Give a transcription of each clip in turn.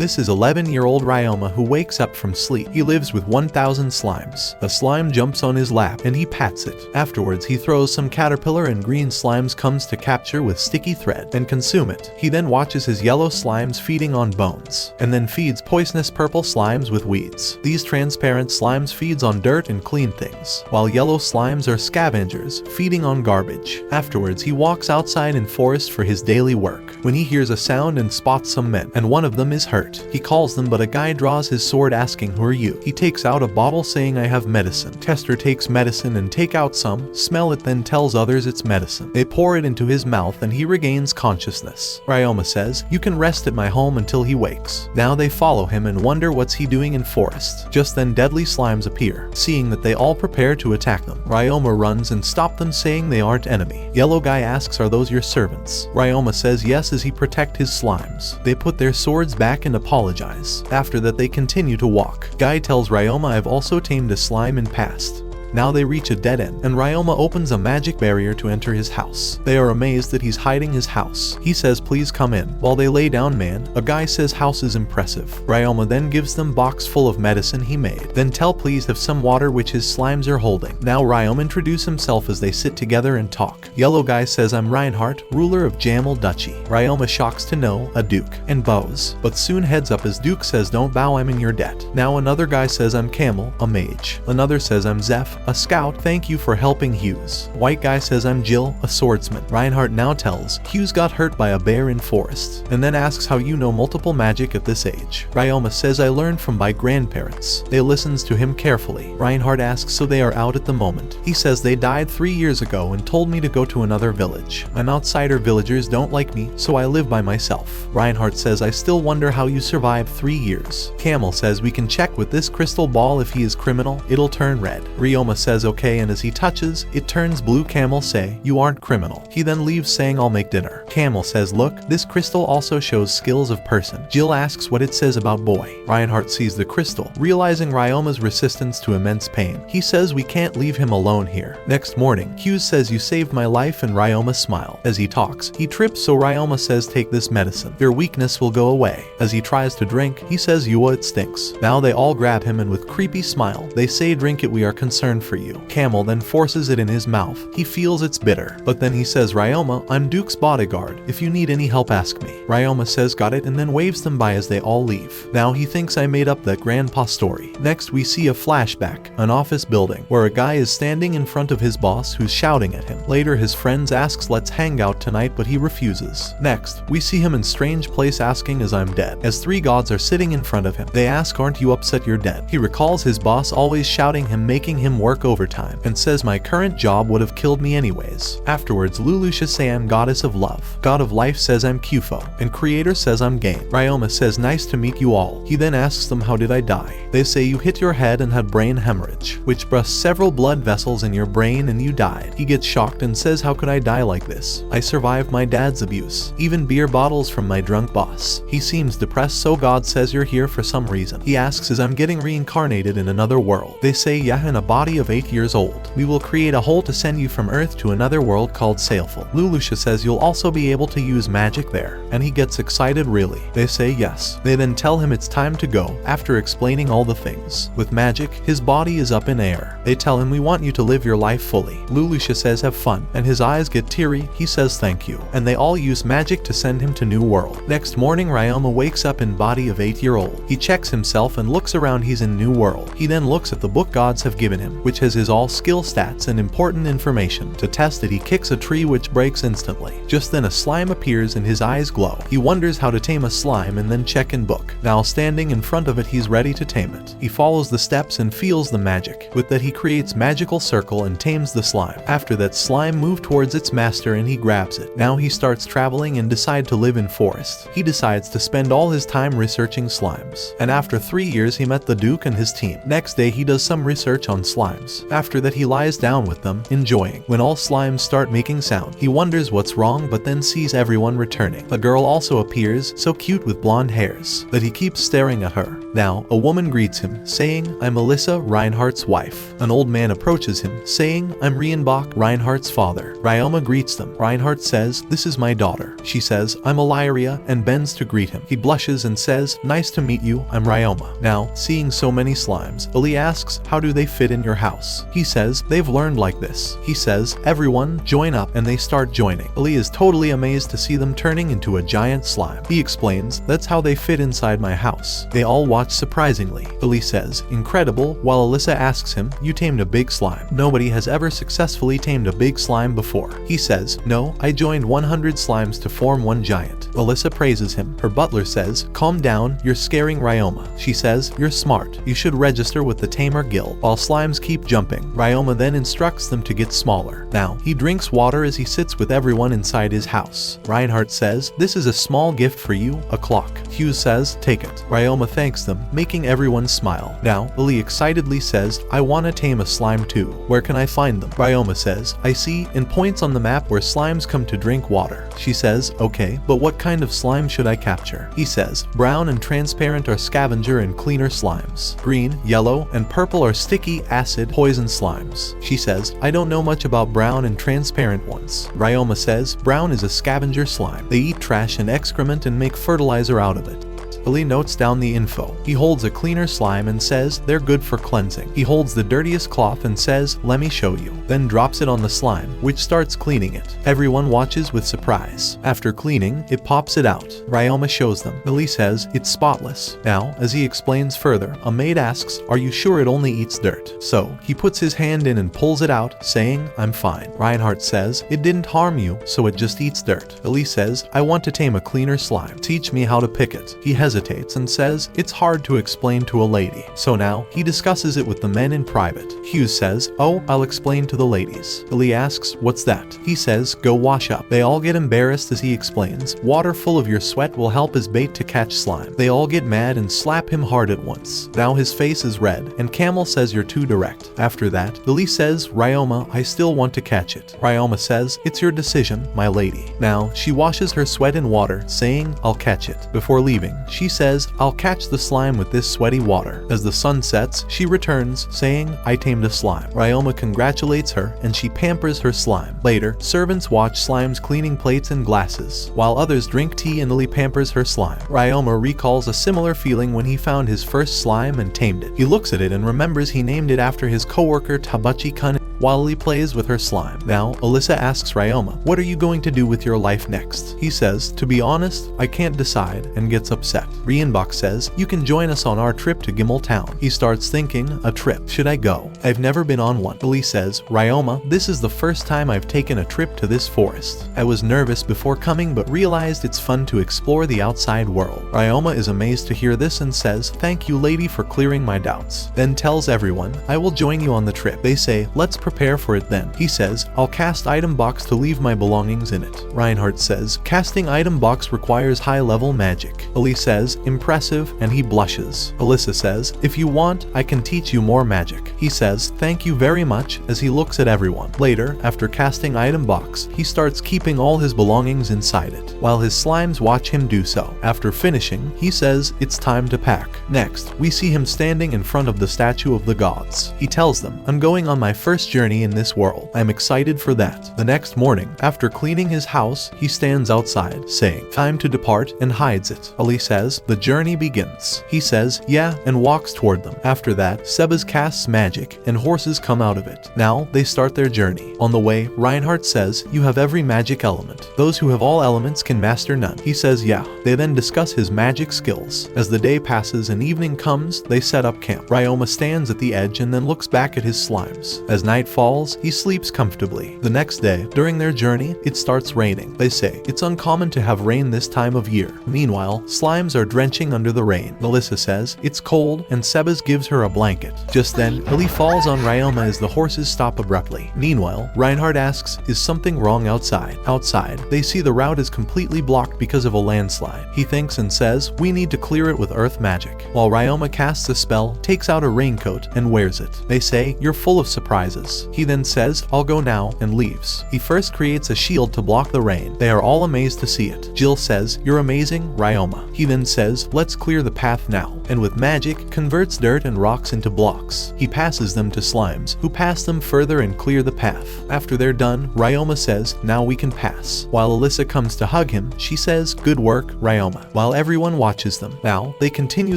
This is 11-year-old Ryoma who wakes up from sleep. He lives with 1,000 slimes. A slime jumps on his lap and he pats it. Afterwards he throws some caterpillar and green slimes comes to capture with sticky thread and consume it. He then watches his yellow slimes feeding on bones and then feeds poisonous purple slimes with weeds. These transparent slimes feeds on dirt and clean things, while yellow slimes are scavengers feeding on garbage. Afterwards he walks outside in forest for his daily work when he hears a sound and spots some men, and one of them is hurt. He calls them, but a guy draws his sword asking, "Who are you?" He takes out a bottle saying, "I have medicine." Tester takes medicine and take out some, smell it, then tells others it's medicine. They pour it into his mouth and he regains consciousness. Ryoma says, "You can rest at my home until he wakes." Now they follow him and wonder what's he doing in forest. Just then deadly slimes appear. Seeing that they all prepare to attack them, Ryoma runs and stops them saying they aren't enemy. Yellow guy asks, "Are those your servants?" Ryoma says yes as he protect his slimes. They put their swords back and apologize. After that they continue to walk. Guy tells Ryoma, "I've also tamed a slime in past." Now they reach a dead end, and Ryoma opens a magic barrier to enter his house. They are amazed that he's hiding his house. He says, "Please come in." While they lay down, a guy says house is impressive. Ryoma then gives them box full of medicine he made. Then tell please have some water which his slimes are holding. Now Ryoma introduce himself as they sit together and talk. Yellow guy says, "I'm Reinhardt, ruler of Jamel Duchy." Ryoma shocks to know, a duke, and bows, but soon heads up as Duke says, "Don't bow, I'm in your debt." Now another guy says, "I'm Camel, a mage." Another says, "I'm Zeph, a scout, thank you for helping Hughes." White guy says, "I'm Jill, a swordsman." Reinhardt now tells, Hughes got hurt by a bear in forest, and then asks how you know multiple magic at this age. Ryoma says, "I learned from my grandparents." They listens to him carefully. Reinhardt asks, "So they are out at the moment?" He says, "They died 3 years ago and told me to go to another village. I'm outsider, villagers don't like me, so I live by myself." Reinhardt says, "I still wonder how you survived 3 years. Camel says, "We can check with this crystal ball if he is criminal, it'll turn red." Ryoma says, "Okay," and as he touches, it turns blue. Camel say, "You aren't criminal." He then leaves saying, "I'll make dinner." Camel says, "Look, this crystal also shows skills of person." Jill asks what it says about boy. Reinhardt sees the crystal, realizing Ryoma's resistance to immense pain. He says, "We can't leave him alone here." Next morning, Hughes says, "You saved my life," and Ryoma smiles. As he talks, he trips, so Ryoma says, "Take this medicine. Your weakness will go away." As he tries to drink, he says, "Yua, it stinks." Now they all grab him and with creepy smile, they say, "Drink it, we are concerned for you." Camel then forces it in his mouth. He feels it's bitter, but then he says, "Ryoma, I'm Duke's bodyguard. If you need any help, ask me." Ryoma says, "Got it," and then waves them by as they all leave. Now he thinks I made up that grandpa story. Next we see a flashback, an office building, where a guy is standing in front of his boss who's shouting at him. Later his friends asks, "Let's hang out tonight," but he refuses. Next, we see him in strange place asking, "As I'm dead?" As 3 gods are sitting in front of him. They ask, "Aren't you upset you're dead?" He recalls his boss always shouting him, making him work overtime, and says, "My current job would have killed me anyways." Afterwards, Lulusha say, "I'm goddess of love." God of life says, "I'm Kufo," and creator says, "I'm Gain." Ryoma says, "Nice to meet you all." He then asks them, "How did I die?" They say, "You hit your head and had brain hemorrhage, which burst several blood vessels in your brain and you died." He gets shocked and says, "How could I die like this? I survived my dad's abuse, even beer bottles from my drunk boss." He seems depressed, so God says, "You're here for some reason." He asks, "Is I'm getting reincarnated in another world?" They say, "Yeah, in a body of 8 years old. We will create a hole to send you from Earth to another world called Sailful." Lulusha says, "You'll also be able to use magic there," and he gets excited really. They say yes. They then tell him it's time to go, after explaining all the things. With magic, his body is up in air. They tell him, "We want you to live your life fully." Lulusha says, "Have fun," and his eyes get teary. He says thank you, and they all use magic to send him to new world. Next morning, Ryoma wakes up in body of 8-year-old. He checks himself and looks around, he's in new world. He then looks at the book gods have given him, which has his all skill stats and important information. To test it, he kicks a tree which breaks instantly. Just then a slime appears and his eyes glow. He wonders how to tame a slime and then check in book. Now standing in front of it, he's ready to tame it. He follows the steps and feels the magic. With that he creates magical circle and tames the slime. After that, slime move towards its master and he grabs it. Now he starts traveling and decide to live in forest. He decides to spend all his time researching slimes. And after 3 years he met the Duke and his team. Next day he does some research on slime. slimes. After that he lies down with them, enjoying. When all slimes start making sound, he wonders what's wrong but then sees everyone returning. A girl also appears, so cute with blonde hairs, that he keeps staring at her. Now, a woman greets him, saying, I'm Alyssa, Reinhardt's wife. An old man approaches him, saying, I'm Reinbach, Reinhardt's father. Ryoma greets them. Reinhardt says, this is my daughter. She says, I'm Illyria, and bends to greet him. He blushes and says, nice to meet you, I'm Ryoma. Now, seeing so many slimes, Ili asks, how do they fit in your house? He says, they've learned like this. He says, everyone, join up, and they start joining. Ili is totally amazed to see them turning into a giant slime. He explains, that's how they fit inside my house. They all watch surprisingly. Ili says, incredible, while Alyssa asks him, you tamed a big slime. Nobody has ever successfully tamed a big slime before. He says, no, I joined 100 slimes to form one giant. Alyssa praises him. Her butler says, calm down, you're scaring Ryoma. She says, you're smart. You should register with the Tamer Guild. While slimes keep jumping, Ryoma then instructs them to get smaller. Now, he drinks water as he sits with everyone inside his house. Reinhardt says, this is a small gift for you, a clock. Hughes says, take it. Ryoma thanks them, making everyone smile. Now, Ili excitedly says, I want to tame a slime too. Where can I find them? Ryoma says, I see, and points on the map where slimes come to drink water. She says, okay, but what kind of slime should I capture? He says, brown and transparent are scavenger and cleaner slimes. Green, yellow, and purple are sticky, acid, poison slimes. She says, I don't know much about brown and transparent ones. Ryoma says, brown is a scavenger slime. They eat trash and excrement and make fertilizer out of it. Ili notes down the info. He holds a cleaner slime and says, they're good for cleansing. He holds the dirtiest cloth and says, let me show you. Then drops it on the slime, which starts cleaning it. Everyone watches with surprise. After cleaning, it pops it out. Ryoma shows them. Ili says, it's spotless. Now, as he explains further, a maid asks, are you sure it only eats dirt? So, he puts his hand in and pulls it out, saying, I'm fine. Reinhardt says, it didn't harm you, so it just eats dirt. Ili says, I want to tame a cleaner slime. Teach me how to pick it. He hesitates and says, it's hard to explain to a lady. So now, he discusses it with the men in private. Hughes says, oh, I'll explain to the ladies. Ili asks, what's that? He says, go wash up. They all get embarrassed as he explains, water full of your sweat will help as bait to catch slime. They all get mad and slap him hard at once. Now his face is red, and Camel says you're too direct. After that, Ili says, Ryoma, I still want to catch it. Ryoma says, it's your decision, my lady. Now, she washes her sweat in water, saying, I'll catch it. Before leaving, she says, I'll catch the slime with this sweaty water. As the sun sets, she returns, saying, I tamed a slime. Ryoma congratulates her, and she pampers her slime. Later, servants watch slimes cleaning plates and glasses, while others drink tea and Ili pampers her slime. Ryoma recalls a similar feeling when he found his first slime and tamed it. He looks at it and remembers he named it after his coworker Tabachi-kun while he plays with her slime. Now, Alyssa asks Ryoma, what are you going to do with your life next? He says, to be honest, I can't decide, and gets upset. Reinbach says, you can join us on our trip to Gimmel Town. He starts thinking, a trip, should I go? I've never been on one. Ili says, Ryoma, this is the first time I've taken a trip to this forest. I was nervous before coming but realized it's fun to explore the outside world. Ryoma is amazed to hear this and says, thank you lady for clearing my doubts. Then tells everyone, I will join you on the trip. They say, let's prepare for it then. He says, I'll cast item box to leave my belongings in it. Reinhardt says, casting item box requires high-level magic. Ili says, impressive, and he blushes. Alyssa says, if you want, I can teach you more magic. He says, thank you very much, as he looks at everyone. Later, after casting item box, he starts keeping all his belongings inside it, while his slimes watch him do so. After finishing, he says, it's time to pack. Next, we see him standing in front of the statue of the gods. He tells them, I'm going on my first journey in this world. I'm excited for that. The next morning, after cleaning his house, he stands outside, saying, time to depart, and hides it. Ili says, the journey begins. He says, yeah, and walks toward them. After that, Sebas casts magic, and horses come out of it. Now, they start their journey. On the way, Reinhardt says, you have every magic element. Those who have all elements can master none. He says, yeah. They then discuss his magic skills. As the day passes and evening comes, they set up camp. Ryoma stands at the edge and then looks back at his slimes. As night falls, he sleeps comfortably. The next day, during their journey, it starts raining. They say, it's uncommon to have rain this time of year. Meanwhile, slimes are drenching under the rain. Melissa says, it's cold, and Sebas gives her a blanket. Just then, Ellie falls on Ryoma as the horses stop abruptly. Meanwhile, Reinhardt asks, is something wrong outside? Outside, they see the route is completely blocked because of a landslide. He thinks and says, we need to clear it with earth magic. While Ryoma casts a spell, takes out a raincoat, and wears it. They say, you're full of surprises. He then says, I'll go now, and leaves. He first creates a shield to block the rain. They are all amazed to see it. Jill says, you're amazing, Ryoma. He then says, let's clear the path now, and with magic, converts dirt and rocks into blocks. He passes them to slimes, who pass them further and clear the path. After they're done, Ryoma says, now we can pass. While Alyssa comes to hug him, she says, good work, Ryoma, while everyone watches them. Now, they continue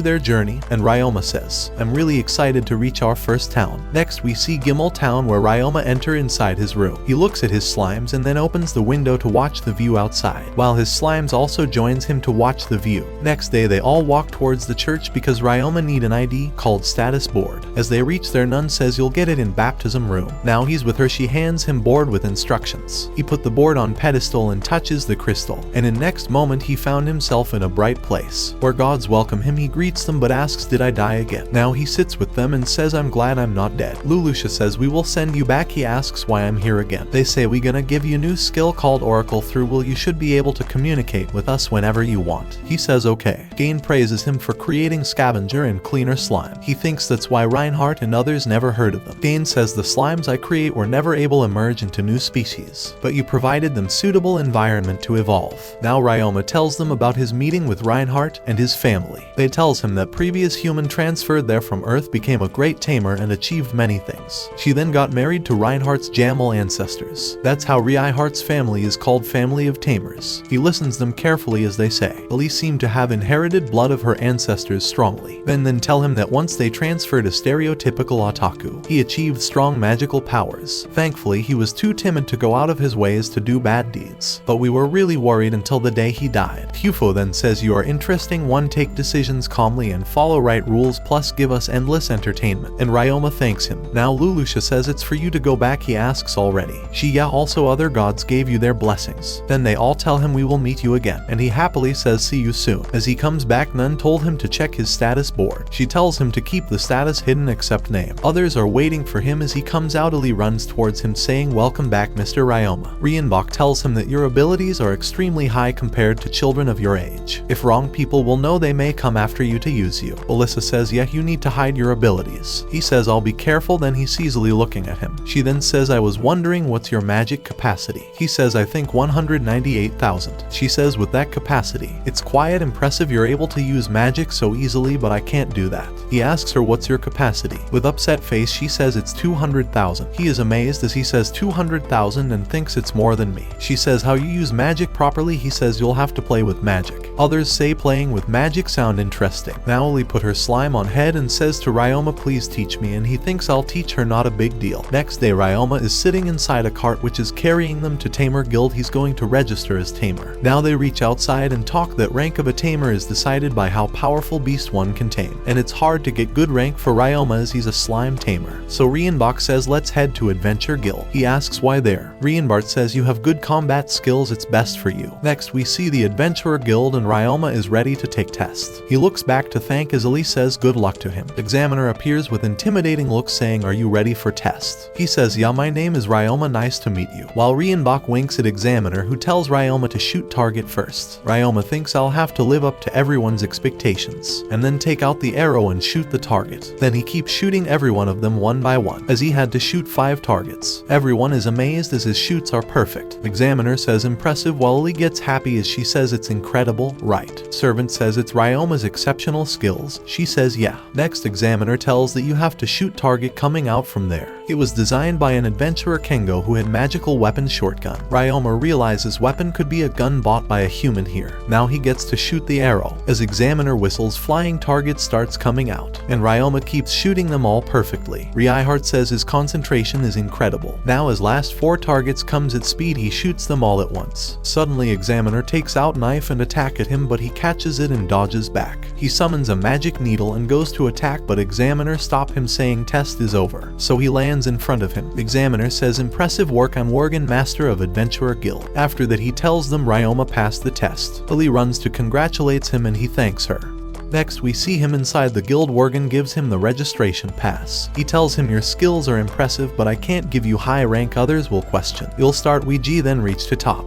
their journey, and Ryoma says, I'm really excited to reach our first town. Next, we see Gimel Town where Ryoma enter inside his room. He looks at his slimes and then opens the window to watch the view outside, while his slimes also joins him to watch the view. Next day, they all walk towards the church because Ryoma need an ID called status board. As they reach there, nun says you'll get it in baptism room. Now he's with her, she hands him board with instructions. He put the board on pedestal and touches the crystal, and in next moment he found himself in a bright place. Where gods welcome him, he greets them but asks, did I die again? Now he sits with them and says, I'm glad I'm not dead. Lulusha says, we will send you back. He asks why I'm here again. They say, we gonna give you new skill called Oracle through will you should be able to communicate with us whenever you want. He says okay. Gain praises him for creating scavenger and cleaner slime. He thinks that's why Reinhardt and others never heard of them. Gain says the slimes I create were never able to emerge into new species, but you provided them suitable environment to evolve. Now Ryoma tells them about his meeting with Reinhardt and his family. They tells him that previous human transferred there from Earth became a great tamer and achieved many things. She then got married to Reinhardt's Jamal ancestors. That's how Reinhardt's family is called Family of Tamers. He listens them carefully as they say. Ellie seemed to have inherited blood of her ancestors strongly. Then tell him that once they transferred a stereotypical otaku, he achieved strong magical powers. Thankfully, he was too timid to go out of his ways to do bad deeds. But we were really worried until the day he died. Hufo then says you are interesting one, take decisions calmly and follow right rules plus give us endless entertainment. And Ryoma thanks him. Now Lulusha says it's for you to go back. He asks already. Yeah, also other gods gave you their blessings. Then they all tell him we will meet you again. And he happily says see you soon. As he comes back, Nun told him to check his status board. She tells him to keep the status hidden except name. Others are waiting for him as he comes out. Ellie runs towards him saying welcome back Mr. Ryoma. Rienbach tells him that your abilities are extremely high compared to children of your age. If wrong people will know they may come after you to use you. Alyssa says yeah, you need to hide your abilities. He says I'll be careful. Then he's easily looking at him. She then says I was wondering what's your magic capacity. He says I think 198,000. She says with that capacity, it's quite impressive you're able to use magic so easily but I can't do that. He asks her what's your capacity. With upset face she says it's 200,000. He is amazed as he says 200,000 and thinks it's more than me. She says how you use magic properly. He says you'll have to play with magic. Others say playing with magic sound interesting. Now Ellie put her slime on head and says to Ryoma please teach me, and he thinks I'll teach her, not a big deal. Next day Ryoma is sitting inside a cart which is carrying them to Tamer Guild. He's going to register as Tamer. Now they reach outside and talk that rank of a Tamer is decided by how powerful beast one can tame, and it's hard to get good rank for Ryoma as he's a slime tamer. So Rienbach says let's head to Adventure Guild. He asks why there. Rienbart says you have good combat skills, it's best for you. Next we see the Adventurer Guild and Ryoma is ready to take tests. He looks back to thank as Ellie says good luck to him. Examiner appears with intimidating looks saying are you ready for test? He says yeah, my name is Ryoma, nice to meet you. While Rienbach winks at Examiner who tells Ryoma to shoot target first. Ryoma thinks I'll have to live up to everyone's expectations, and then take out the arrow and shoot the target. Then he keeps shooting every one of them one by one, as he had to shoot 5 targets. Everyone is amazed as his shoots are perfect. Examiner says impressive while Ellie gets happy as she says it's incredible, right? Servant says it's Ryoma's exceptional skills. She says yeah. Next Examiner tells that you have to shoot target coming out from there. It was designed by an adventurer Kengo who had magical weapon shotgun. Ryoma realizes weapon could be a gun bought by a human here. Now he gets to shoot the arrow. As Examiner whistles, flying flying target starts coming out, and Ryoma keeps shooting them all perfectly. Reinhardt says his concentration is incredible. Now as last 4 targets comes at speed, he shoots them all at once. Suddenly Examiner takes out knife and attack at him, but he catches it and dodges back. He summons a magic needle and goes to attack, but Examiner stop him saying test is over. So he lands in front of him. Examiner says impressive work, I'm Worgen, Master of Adventurer Guild. After that he tells them Ryoma passed the test. Lily runs to congratulate him and he thanks her. Next we see him inside the guild. Worgen gives him the registration pass. He tells him your skills are impressive, but I can't give you high rank, others will question. You'll start Ouija then reach to top.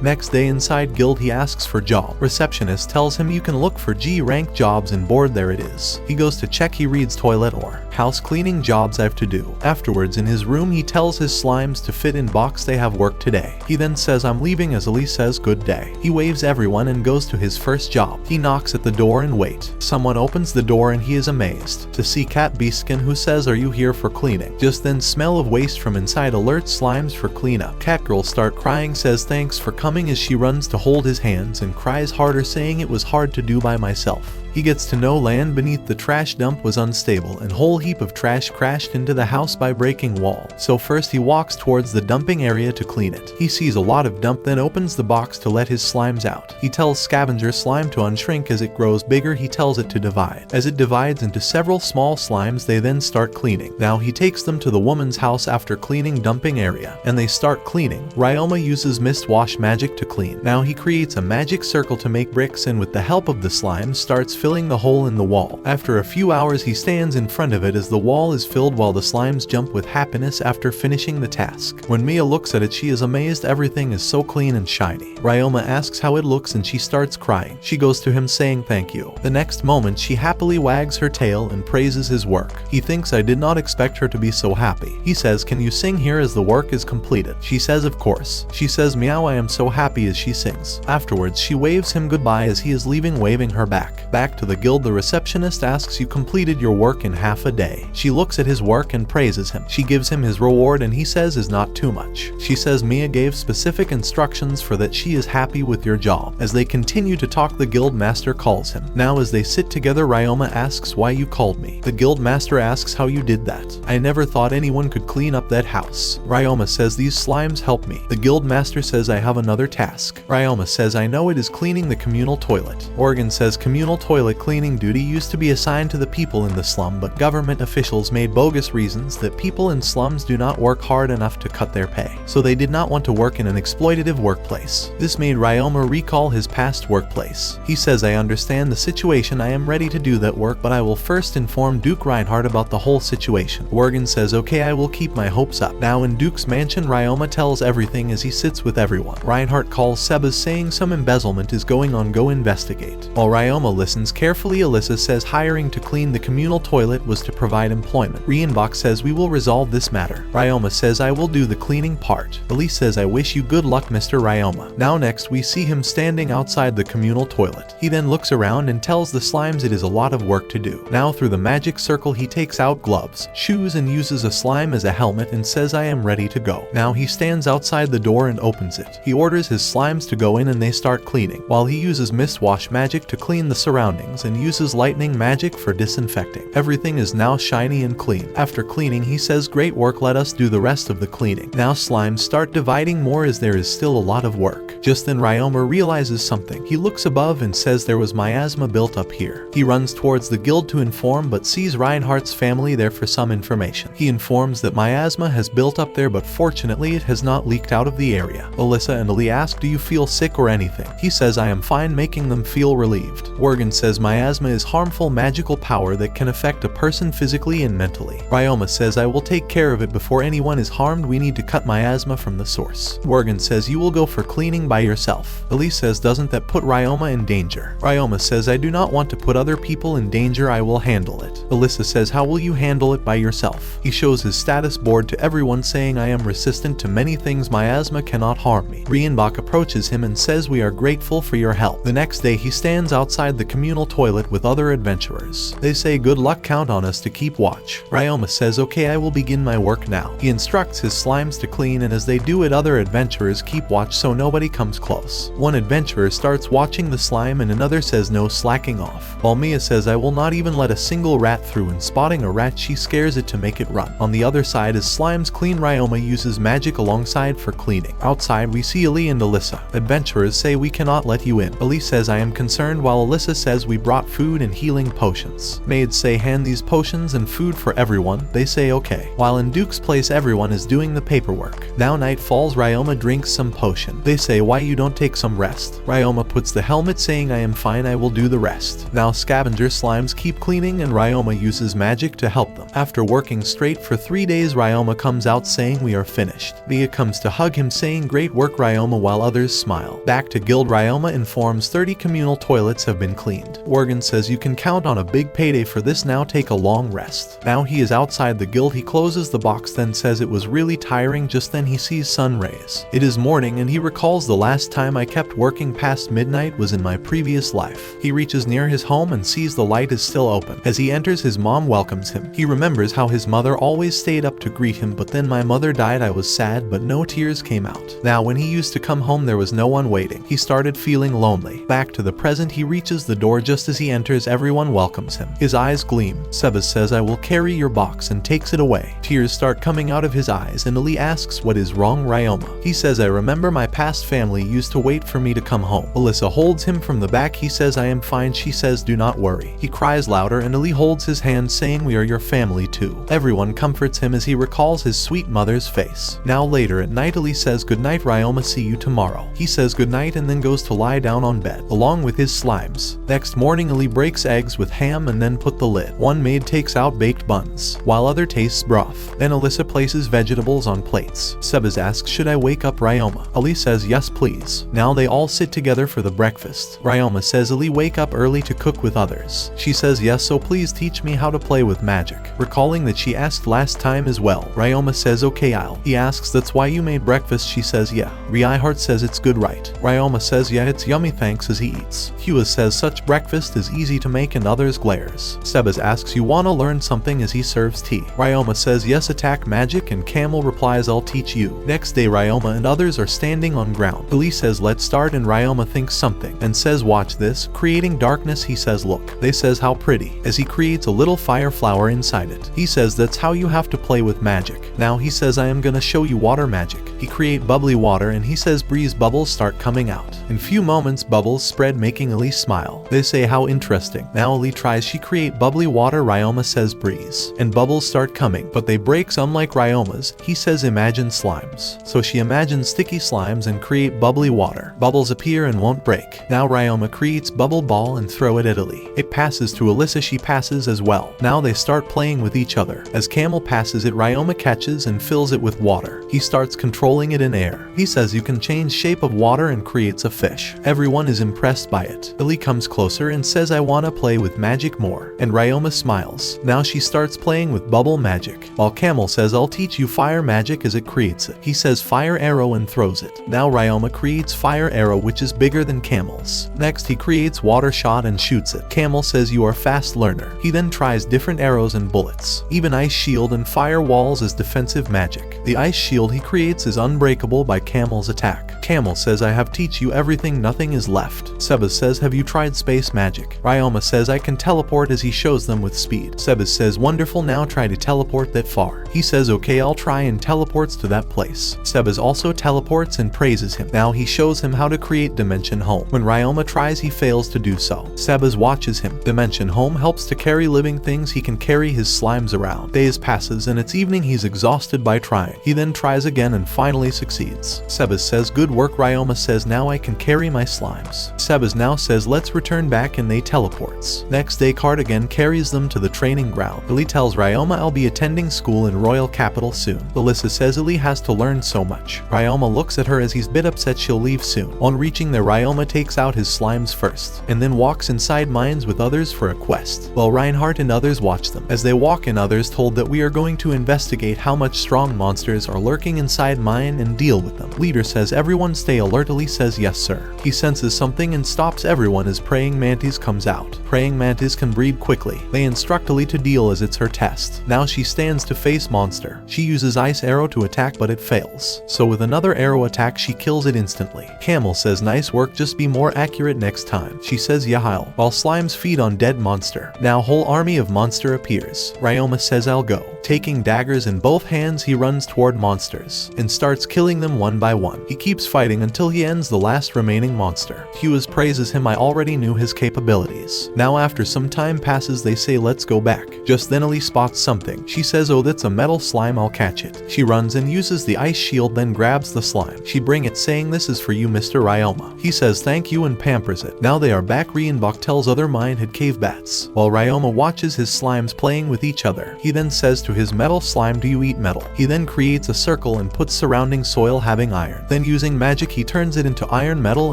Next day inside guild he asks for job. Receptionist tells him you can look for G rank jobs and board, there it is. He goes to check, he reads toilet or house cleaning jobs I have to do. Afterwards in his room he tells his slimes to fit in box, they have work today. He then says I'm leaving as Elise says good day. He waves everyone and goes to his first job. He knocks at the door and wait. Someone opens the door and he is amazed to see Cat Beastskin, who says are you here for cleaning? Just then smell of waste from inside alerts slimes for cleanup. Catgirl start crying, says thanks for coming as she runs to hold his hands and cries harder, saying it was hard to do by myself. He gets to know land beneath the trash dump was unstable and whole heap of trash crashed into the house by breaking wall. So first he walks towards the dumping area to clean it. He sees a lot of dump, then opens the box to let his slimes out. He tells Scavenger Slime to unshrink as it grows bigger. He tells it to divide. As it divides into several small slimes, they then start cleaning. Now he takes them to the woman's house after cleaning dumping area, and they start cleaning. Ryoma uses mist wash magic to clean. Now he creates a magic circle to make bricks and with the help of the slimes starts filling the hole in the wall. After a few hours he stands in front of it as the wall is filled while the slimes jump with happiness after finishing the task. When Mia looks at it she is amazed, everything is so clean and shiny. Ryoma asks how it looks and she starts crying. She goes to him saying thank you. The next moment she happily wags her tail and praises his work. He thinks I did not expect her to be so happy. He says can you sing here as the work is completed? She says of course. She says meow, I am so happy as she sings. Afterwards she waves him goodbye as he is leaving, waving her back. Back to the guild, the receptionist asks you completed your work in half a day. She looks at his work and praises him. She gives him his reward and he says is not too much. She says Mia gave specific instructions for that, she is happy with your job. As they continue to talk the guild master calls him. Now as they sit together Ryoma asks why you called me. The guild master asks how you did that. I never thought anyone could clean up that house. Ryoma says these slimes help me. The guild master says I have another task. Ryoma says I know, it is cleaning the communal toilet. Organ says communal toilet cleaning duty used to be assigned to the people in the slum, but government officials made bogus reasons that people in slums do not work hard enough to cut their pay, so they did not want to work in an exploitative workplace. This made Ryoma recall his past workplace. He says I understand the situation, I am ready to do that work, but I will first inform Duke Reinhardt about the whole situation. Worgen says okay, I will keep my hopes up. Now in Duke's mansion Ryoma tells everything as he sits with everyone. Reinhardt calls Sebas saying some embezzlement is going on, go investigate. While Ryoma listens carefully, Alyssa says hiring to clean the communal toilet was to provide employment. Rienbach says we will resolve this matter. Ryoma says I will do the cleaning part. Elise says I wish you good luck Mr. Ryoma. Now next we see him standing outside the communal toilet. He then looks around and tells the slimes it is a lot of work to do. Now through the magic circle he takes out gloves, shoes and uses a slime as a helmet and says I am ready to go. Now he stands outside the door and opens it. He orders his slimes to go in and they start cleaning, while he uses mist wash magic to clean the surroundings and uses lightning magic for disinfecting. Everything is now shiny and clean. After cleaning he says great work, let us do the rest of the cleaning. Now slimes start dividing more as there is still a lot of work. Just then Ryoma realizes something. He looks above and says there was miasma built up here. He runs towards the guild to inform but sees Reinhardt's family there for some information. He informs that miasma has built up there, but fortunately it has not leaked out of the area. Alyssa and Ali ask do you feel sick or anything? He says I am fine, making them feel relieved. Worgen says miasma is harmful magical power that can affect a person physically and mentally. Ryoma says I will take care of it before anyone is harmed, we need to cut miasma from the source. Worgen says you will go for cleaning by yourself. Elise says doesn't that put Ryoma in danger? Ryoma says I do not want to put other people in danger, I will handle it. Alyssa says how will you handle it by yourself? He shows his status board to everyone saying I am resistant to many things, miasma cannot harm me. Rienbach approaches him and says we are grateful for your help. The next day he stands outside the communal toilet with other adventurers. They say good luck, count on us to keep watch. Ryoma says okay, I will begin my work now. He instructs his slimes to clean and as they do it other adventurers keep watch so nobody comes close. One adventurer starts watching the slime and another says no slacking off, while Mia says I will not even let a single rat through, and spotting a rat she scares it to make it run. On the other side, as slimes clean, Ryoma uses magic alongside for cleaning. Outside we see Ali and Alyssa. Adventurers say we cannot let you in. Ali says I am concerned, while Alyssa says we brought food and healing potions. Maids say hand these potions and food for everyone. They say okay. While in Duke's place everyone is doing the paperwork. Now night falls, Ryoma drinks some potion. They say why you don't take some rest. Ryoma puts the helmet saying I am fine, I will do the rest. Now scavenger slimes keep cleaning and Ryoma uses magic to help them. After working straight for 3 days, Ryoma comes out saying we are finished. Mia comes to hug him saying great work Ryoma, while others smile. Back to guild, Ryoma informs 30 communal toilets have been cleaned. Worgen says you can count on a big payday for this, now take a long rest. Now he is outside the guild, he closes the box then says it was really tiring. Just then he sees sun rays. It is morning and he recalls the last time I kept working past midnight was in my previous life. He reaches near his home and sees the light is still open. As he enters, his mom welcomes him. He remembers how his mother always stayed up to greet him, but then my mother died, I was sad but no tears came out. Now when he used to come home there was no one waiting. He started feeling lonely. Back to the present, he reaches the door. Just as he enters, everyone welcomes him. His eyes gleam. Sebas says I will carry your box and takes it away. Tears start coming out of his eyes and Ali asks what is wrong Ryoma. He says I remember my past family used to wait for me to come home. Alyssa holds him from the back. He says I am fine. She says do not worry. He cries louder and Ali holds his hand saying we are your family too. Everyone comforts him as he recalls his sweet mother's face. Now later at night, Ali says good night Ryoma, see you tomorrow. He says good night and then goes to lie down on bed along with his slimes. Next morning Ali breaks eggs with ham and then put the lid. One maid takes out baked buns while other tastes broth. Then Alyssa places vegetables on plates. Sebas asks should I wake up Ryoma. Ali says yes please. Now they all sit together for the breakfast. Ryoma says Ali wake up early to cook with others. She says yes, so please teach me how to play with magic. Recalling that she asked last time as well. Ryoma says okay I'll. He asks that's why you made breakfast. She says yeah. Reinhardt says it's good right. Ryoma says yeah it's yummy thanks as he eats. Hua says such breakfast is easy to make and others glares. Sebas asks you wanna learn something as he serves tea. Ryoma says yes attack magic and Camel replies I'll teach you. Next day Ryoma and others are standing on ground. Ali says let's start and Ryoma thinks something and says watch this. Creating darkness, he says look. They says how pretty as he creates a little fire flower inside it. He says that's how you have to play with magic. Now he says I am gonna show you water magic. He create bubbly water and he says breeze, bubbles start coming out. In few moments bubbles spread making Ali smile. They say how interesting. Now Ali tries, she create bubbly water. Ryoma says breeze and bubbles start coming but they breaks unlike Ryoma's. He says imagine slimes. So she imagines sticky slimes and create bubbly water. Bubbles appear and won't break. Now Ryoma creates bubble ball and throw it at Ali. It passes to Alyssa, she passes as well. Now they start playing with each other. As Camel passes it, Ryoma catches and fills it with water. He starts controlling it in air. He says you can change shape of water and creates a fish. Everyone is impressed by it. Ali comes closer and says I wanna play with magic more. And Ryoma smiles. Now she starts playing with bubble magic. While Camel says I'll teach you fire magic as it creates it. He says fire arrow and throws it. Now Ryoma creates fire arrow which is bigger than Camel's. Next he creates water shot and shoots it. Camel says you are fast learner. He then tries different arrows and bullets. Even ice shield and fire walls as defensive magic. The ice shield he creates is unbreakable by Camel's attack. Camel says I have teach you everything, nothing is left. Sebas says have you tried space magic? Ryoma says I can teleport as he shows them with speed. Sebas says wonderful, now try to teleport that far. He says okay I'll try and teleports to that place. Sebas also teleports and praises him. Now he shows him how to create dimension home. When Ryoma tries he fails to do so. Sebas watches him. Dimension home helps to carry living things, he can carry his slimes around. Days passes and it's evening, he's exhausted by trying. He then tries again and finally succeeds. Sebas says good work. Ryoma says now I can carry my slimes. Sebas now says let's return back and they teleports. Next day Cardigan carries them to the training ground. Ali tells Ryoma I'll be attending school in Royal Capital soon. Alyssa says Ali has to learn so much. Ryoma looks at her as he's bit upset she'll leave soon. On reaching there Ryoma takes out his slimes first and then walks inside mines with others for a quest. While Reinhardt and others watch them. As they walk in, others told that we are going to investigate how much strong monsters are lurking inside mine and deal with them. Leader says everyone stay alert. Ali says yes sir. He senses something and stops everyone as Praying Mantis comes out. Praying Mantis can breed quickly. They instruct Ellie to deal as it's her test. Now she stands to face monster. She uses ice arrow to attack but it fails. So with another arrow attack she kills it instantly. Camel says nice work, just be more accurate next time. She says Yahil, while slimes feed on dead monster. Now whole army of monster appears. Ryoma says I'll go. Taking daggers in both hands he runs toward monsters and starts killing them one by one. He keeps fighting until he ends the last remaining monster. Hughes praises him, I already knew his capabilities. Now after some time passes they say let's go back. Just then Ellie spots something. She says oh that's a metal slime, I'll catch it. She runs and uses the ice shield, then grabs the slime. She bring it saying this is for you Mr. Ryoma. He says thank you and pampers it. Now they are back. Reinbach tells other Minehead cave bats while Ryoma watches his slimes playing with each other. He then says to his metal slime, do you eat metal? He then creates a circle and puts surrounding soil having iron. Then using magic he turns it into iron metal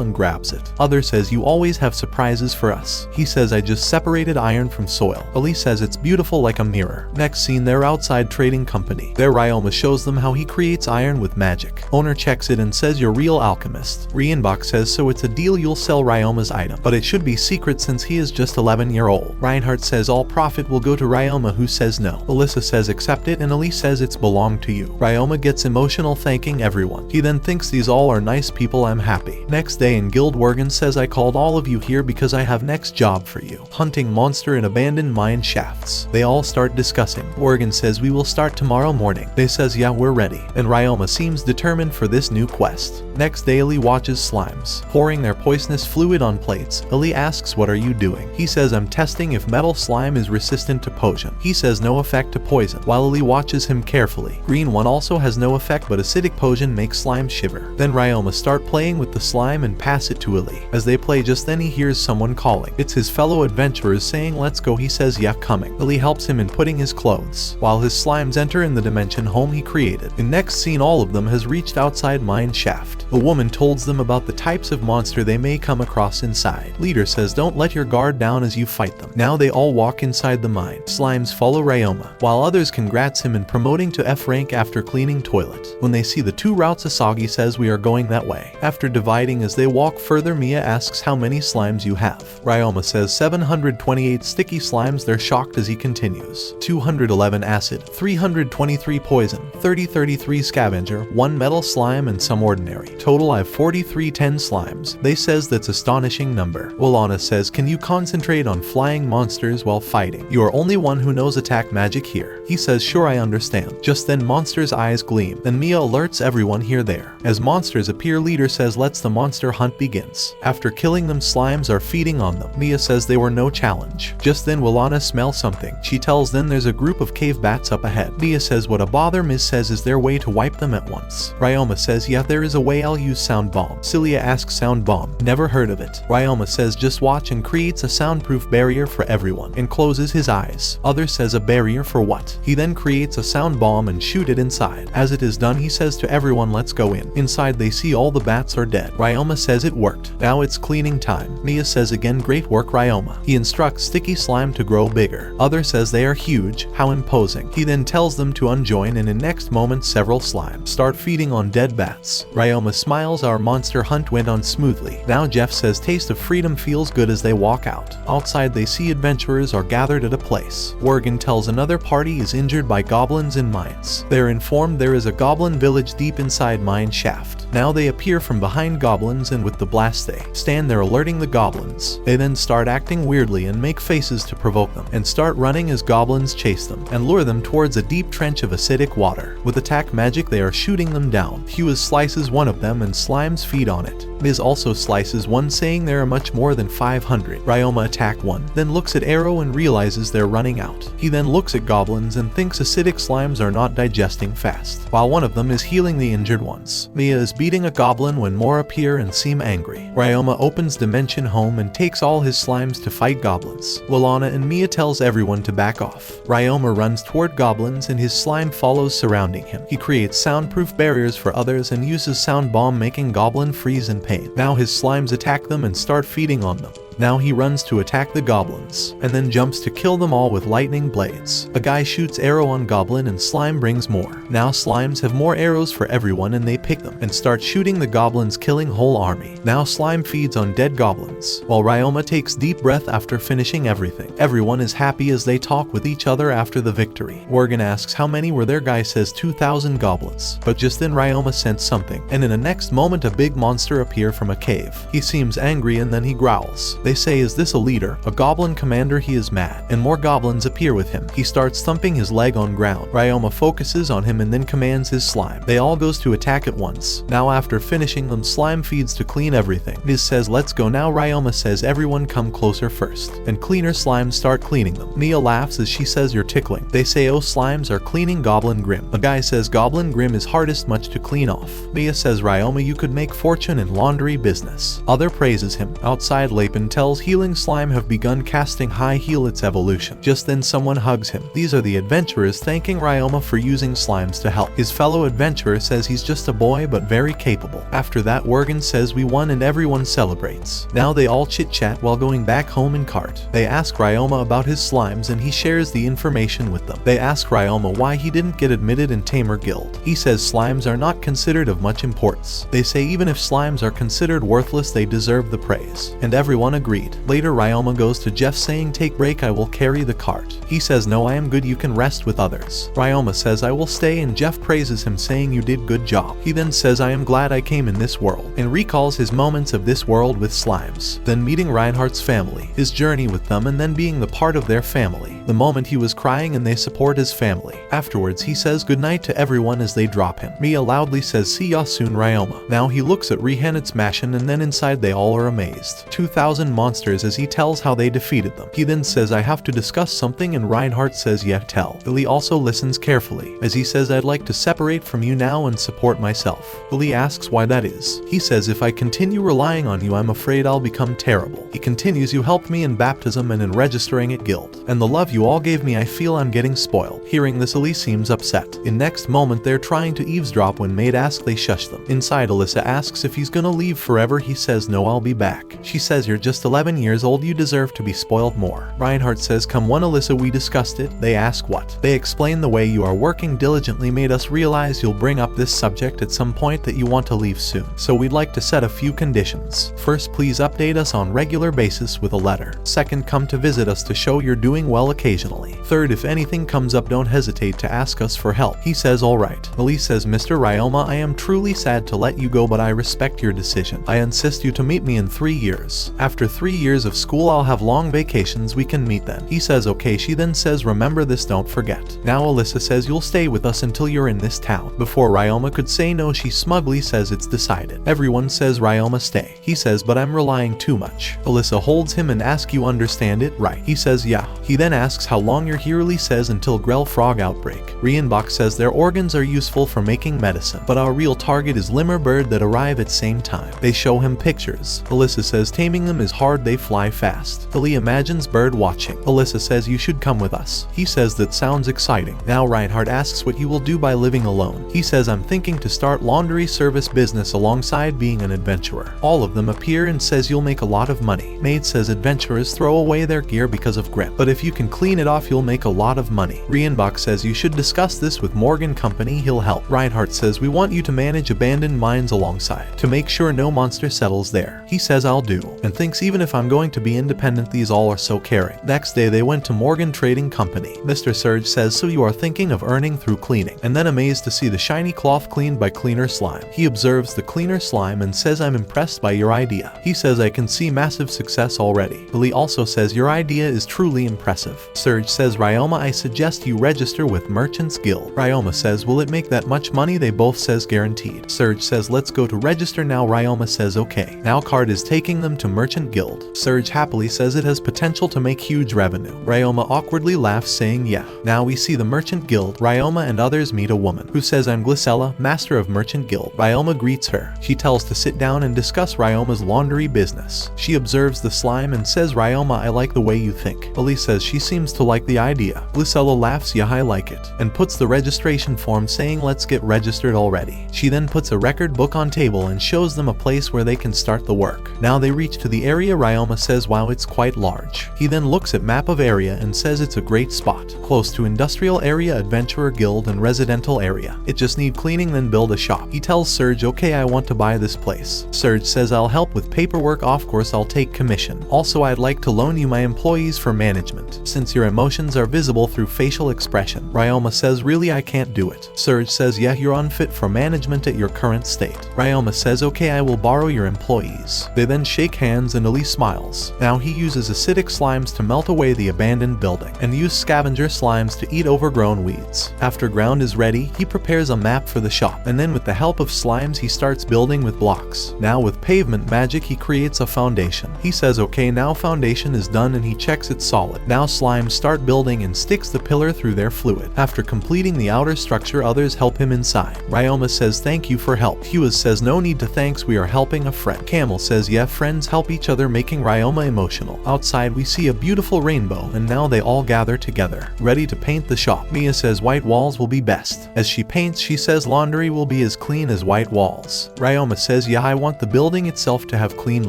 and grabs it. Other says you always have surprises for us. He says I just separated iron from soil. Ali says it's beautiful like a mirror. Next scene they're outside trading company. There Ryoma shows them how he creates iron with magic. Owner checks it and says you're real alchemist. Reinbach says so it's a deal, you'll sell Ryoma's item, but it should be secret since he is just 11-year-old. Reinhardt says all profit will go to Ryoma, who says no. Alyssa says accept it and Ali says it's belong to you. Ryoma gets emotional thanking everyone. He then thinks these all are nice people, I'm happy. Next day in guild Worgen says I called all of you here because I have next job for you. Hunting monster in abandoned mine shafts. They all start discussing. Worgen says we will start tomorrow morning. They says yeah we're ready. And Ryoma seems determined for this new quest. Next day Ali watches slimes pouring their poisonous fluid on plates. Ali asks what are you doing? He says I'm testing if metal slime is resistant to poison. He says no effect to poison while Ali watches him carefully. Green one also has no effect but acidic poison makes slime shiver. Then Ryoma start playing with the slime and pass it to Ali. As they play just then he hears someone calling. It's his fellow adventurers saying let's go. He says yeah coming. Ali helps him in putting his clothes while his slimes enter in the dimension home he created. In next scene all of them has reached outside mine shaft. A woman tells them about the types of monster they may come across inside. Leader says don't let your guard down as you fight them. Now they all walk inside the mine. Slimes follow Ryoma while others congrats him in promoting to F rank after cleaning toilet. When they see the two routes Asagi says we are going that way. After dividing as they walk further Mia asks how many slimes you have. Ryoma says 728 sticky slimes. They're shocked as he continues. 211 acid, 323 poison, 33 scavenger, 1 metal slime and some ordinary. Total I have 43 10 slimes. They says that's astonishing number. Wilana says can you concentrate on flying monsters while fighting? You are only one who knows attack magic here. He says sure I understand. Just then monster's eyes gleam. Then Mia alerts everyone here there. As monsters appear leader says let's the monster hunt begins. After killing them slimes are feeding on them. Mia says they were no challenge. Just then Wilana smells something. She tells them there's a group of cave bats up ahead. Mia says what a bother. Miz says is there way to wipe them at once? Ryoma says yeah there is a way, I'll use sound bomb. Cilia asks sound bomb. Never heard of it. Ryoma says just watch and creates a soundproof barrier for everyone and closes his eyes. Other says a barrier for what? He then creates a sound bomb and shoot it inside. As it is done he says to everyone let's go in. Inside they see all the bats are dead. Ryoma says it worked. Now it's cleaning time. Mia says again great work Ryoma. He instructs sticky slime to grow bigger. Other says they are huge, how imposing. He then tells them to unjoin and in next moment several slimes start feeding on dead bats. Ryoma smiles, our monster hunt went on smoothly. Now Jeff says taste of freedom feels good as they walk out. Outside they see adventurers are gathered at a place. Worgen tells another party is injured by goblins in mines. They are informed there is a goblin village deep inside mine shaft. Now they appear from behind goblins and with the blast they stand there alerting the goblins. They then start acting weirdly and make faces to provoke them and start running as goblins chase them and lure them towards a deep trench of acidic water. With attack magic they are shooting them down. Hughes slices one of them and slimes feed on it. Miz also slices one saying there are much more than 500. Ryoma attack one, then looks at Arrow and realizes they're running out. He then looks at goblins and thinks acidic slimes are not digesting fast, while one of them is healing the injured ones. Mia is beating a goblin when more appear and seem angry. Ryoma opens Dimension Home and takes all his slimes to fight goblins. Wilana and Mia tells everyone to back off. Ryoma runs toward goblins and his slime follows surrounding him. He creates soundproof barriers for others and uses sound bomb making goblin freeze in pain. Now his slimes attack them and start feeding on them. Now he runs to attack the goblins, and then jumps to kill them all with lightning blades. A guy shoots arrow on Goblin and Slime brings more. Now slimes have more arrows for everyone and they pick them and start shooting the goblins, killing whole army. Now Slime feeds on dead goblins, while Ryoma takes deep breath after finishing everything. Everyone is happy as they talk with each other after the victory. Morgan asks how many were there, guy says 2,000 goblins. But just then Ryoma sensed something, and in the next moment a big monster appears from a cave. He seems angry and then he growls. They say, is this a leader? A goblin commander? He is mad, and more goblins appear with him. He starts thumping his leg on ground. Ryoma focuses on him and then commands his slime. They all goes to attack at once. Now after finishing them, Slime feeds to clean everything. Liz says let's go now. Ryoma says everyone come closer first, and cleaner slimes start cleaning them. Mia laughs as she says you're tickling. They say oh slimes are cleaning Goblin Grim. A guy says Goblin Grim is hardest much to clean off. Mia says Ryoma you could make fortune in laundry business. Other praises him. Outside Lapin tells healing slime have begun casting high heal its evolution. Just then someone hugs him. These are the adventurers thanking Ryoma for using slimes to help. His fellow adventurer says he's just a boy but very capable. After that Worgen says we won and everyone celebrates. Now they all chit chat while going back home in cart. They ask Ryoma about his slimes and he shares the information with them. They ask Ryoma why he didn't get admitted in Tamer Guild. He says slimes are not considered of much importance. They say even if slimes are considered worthless they deserve the praise. And everyone agreed. Later Ryoma goes to Jeff saying take break, I will carry the cart. He says no, I am good, you can rest with others. Ryoma says I will stay and Jeff praises him saying you did good job. He then says I am glad I came in this world and recalls his moments of this world with slimes. Then meeting Reinhardt's family, his journey with them and then being the part of their family. The moment he was crying and they support his family. Afterwards he says goodnight to everyone as they drop him. Mia loudly says see ya soon Ryoma. Now he looks at Reincarnated Smashin and then inside they all are amazed. 2,000 monsters as he tells how they defeated them. He then says I have to discuss something and Reinhardt says yeah tell. Billy also listens carefully as he says I'd like to separate from you now and support myself. Billy asks why that is. He says if I continue relying on you I'm afraid I'll become terrible. He continues you helped me in baptism and in registering at guild. And the love you all gave me I feel I'm getting spoiled. Hearing this Elise seems upset. In next moment they're trying to eavesdrop when maid asks they shush them. Inside Alyssa asks if he's gonna leave forever. He says no, I'll be back. She says you're just 11 years old, you deserve to be spoiled more. Reinhardt says come on Alyssa, we discussed it. They ask what? They explain the way you are working diligently made us realize you'll bring up this subject at some point that you want to leave soon. So we'd like to set a few conditions. First, please update us on regular basis with a letter. Second, come to visit us to show you're doing well occasionally. Third, if anything comes up don't hesitate to ask us for help. He says alright. Elise says Mr. Ryoma, I am truly sad to let you go but I respect your decision. I insist you to meet me in 3 years. After 3 years of school I'll have long vacations, we can meet then. He says okay. She then says remember this, don't forget. Now Alyssa says you'll stay with us until you're in this town. Before Ryoma could say no she smugly says it's decided. Everyone says Ryoma stay. He says but I'm relying too much. Alyssa holds him and asks you understand it, right? He says yeah. He then asks how long you're here. Lee says until Grell frog outbreak. Rienbach says their organs are useful for making medicine, but our real target is limur bird that arrive at same time. They show him pictures. Alyssa says taming them is hard, they fly fast. Lee imagines bird watching. Alyssa says you should come with us. He says that sounds exciting. Now Reinhardt asks what you will do by living alone. He says I'm thinking to start laundry service business alongside being an adventurer. All of them appear and says you'll make a lot of money. Maid says adventurers throw away their gear because of grip, but if you can clean it off you'll make a lot of money. Rienbach says you should discuss this with Morgan Company, he'll help. Reinhardt says we want you to manage abandoned mines alongside to make sure no monster settles there. He says I'll do, and thinks even if I'm going to be independent these all are so caring. Next day they went to Morgan Trading Company. Mr. Surge says so you are thinking of earning through cleaning, and then amazed to see the shiny cloth cleaned by Cleaner Slime. He observes the Cleaner Slime and says I'm impressed by your idea. He says I can see massive success already. Billy also says your idea is truly impressive. Surge says Ryoma, I suggest you register with Merchants Guild. Ryoma says will it make that much money? They both says guaranteed. Surge says let's go to register now. Ryoma says okay. Now Card is taking them to Merchant Guild. Surge happily says it has potential to make huge revenue. Ryoma awkwardly laughs saying yeah. Now we see the Merchant Guild. Ryoma and others meet a woman who says I'm Glycella, master of Merchant Guild. Ryoma greets her. She tells to sit down and discuss Ryoma's laundry business. She observes the slime and says Ryoma, I like the way you think. Elise says she seems to like the idea. Glycella laughs, yeah I like it, and puts the registration form saying let's get registered already. She then puts a record book on table and shows them a place where they can start the work. Now they reach to the area area? Ryoma says wow, it's quite large. He then looks at map of area and says it's a great spot, close to industrial area, adventurer guild and residential area. It just need cleaning, then build a shop. He tells Serge, okay, I want to buy this place. Serge says I'll help with paperwork, of course I'll take commission. Also I'd like to loan you my employees for management, since your emotions are visible through facial expression. Ryoma says really I can't do it. Serge says yeah, you're unfit for management at your current state. Ryoma says okay, I will borrow your employees. They then shake hands and Ali smiles. Now he uses acidic slimes to melt away the abandoned building and use scavenger slimes to eat overgrown weeds. After ground is ready, he prepares a map for the shop, and then with the help of slimes he starts building with blocks. Now with pavement magic he creates a foundation. He says okay, now foundation is done and he checks it's solid. Now slimes start building and sticks the pillar through their fluid. After completing the outer structure, others help him inside. Ryoma says thank you for help. Hua says no need to thanks, we are helping a friend. Camel says yeah, friends help each other, making Ryoma emotional. Outside we see a beautiful rainbow and now they all gather together, ready to paint the shop. Mia says white walls will be best. As she paints, she says laundry will be as clean as white walls. Ryoma says yeah, I want the building itself to have clean